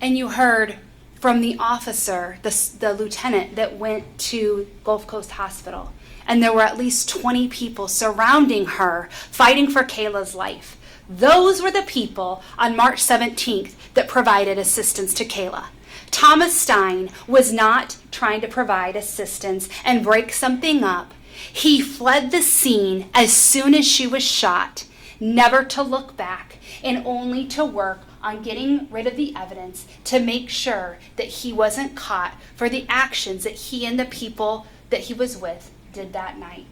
And you heard from the officer, the lieutenant that went to Gulf Coast Hospital. And there were at least 20 people surrounding her, fighting for Kayla's life. Those were the people on March 17th that provided assistance to Kayla. Thomas Stein was not trying to provide assistance and break something up. He fled the scene as soon as she was shot, never to look back and only to work on getting rid of the evidence to make sure that he wasn't caught for the actions that he and the people that he was with did that night.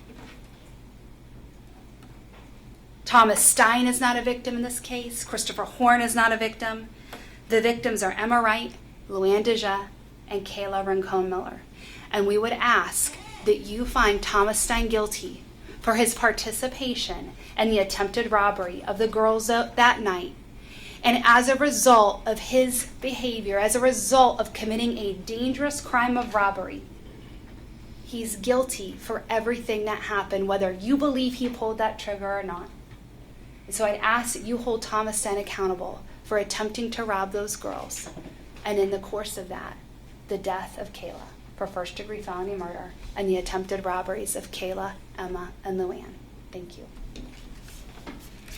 Thomas Stein is not a victim in this case. Christopher Horne is not a victim. The victims are Emma Wright, Luann Deja, and Kayla Rincon-Miller. And we would ask that you find Thomas Stein guilty for his participation in the attempted robbery of the girls that night. And as a result of his behavior, as a result of committing a dangerous crime of robbery, he's guilty for everything that happened, whether you believe he pulled that trigger or not. And so I'd ask that you hold Thomas Stein accountable for attempting to rob those girls. And in the course of that, the death of Kayla for first-degree felony murder and the attempted robberies of Kayla, Emma, and Luann. Thank you.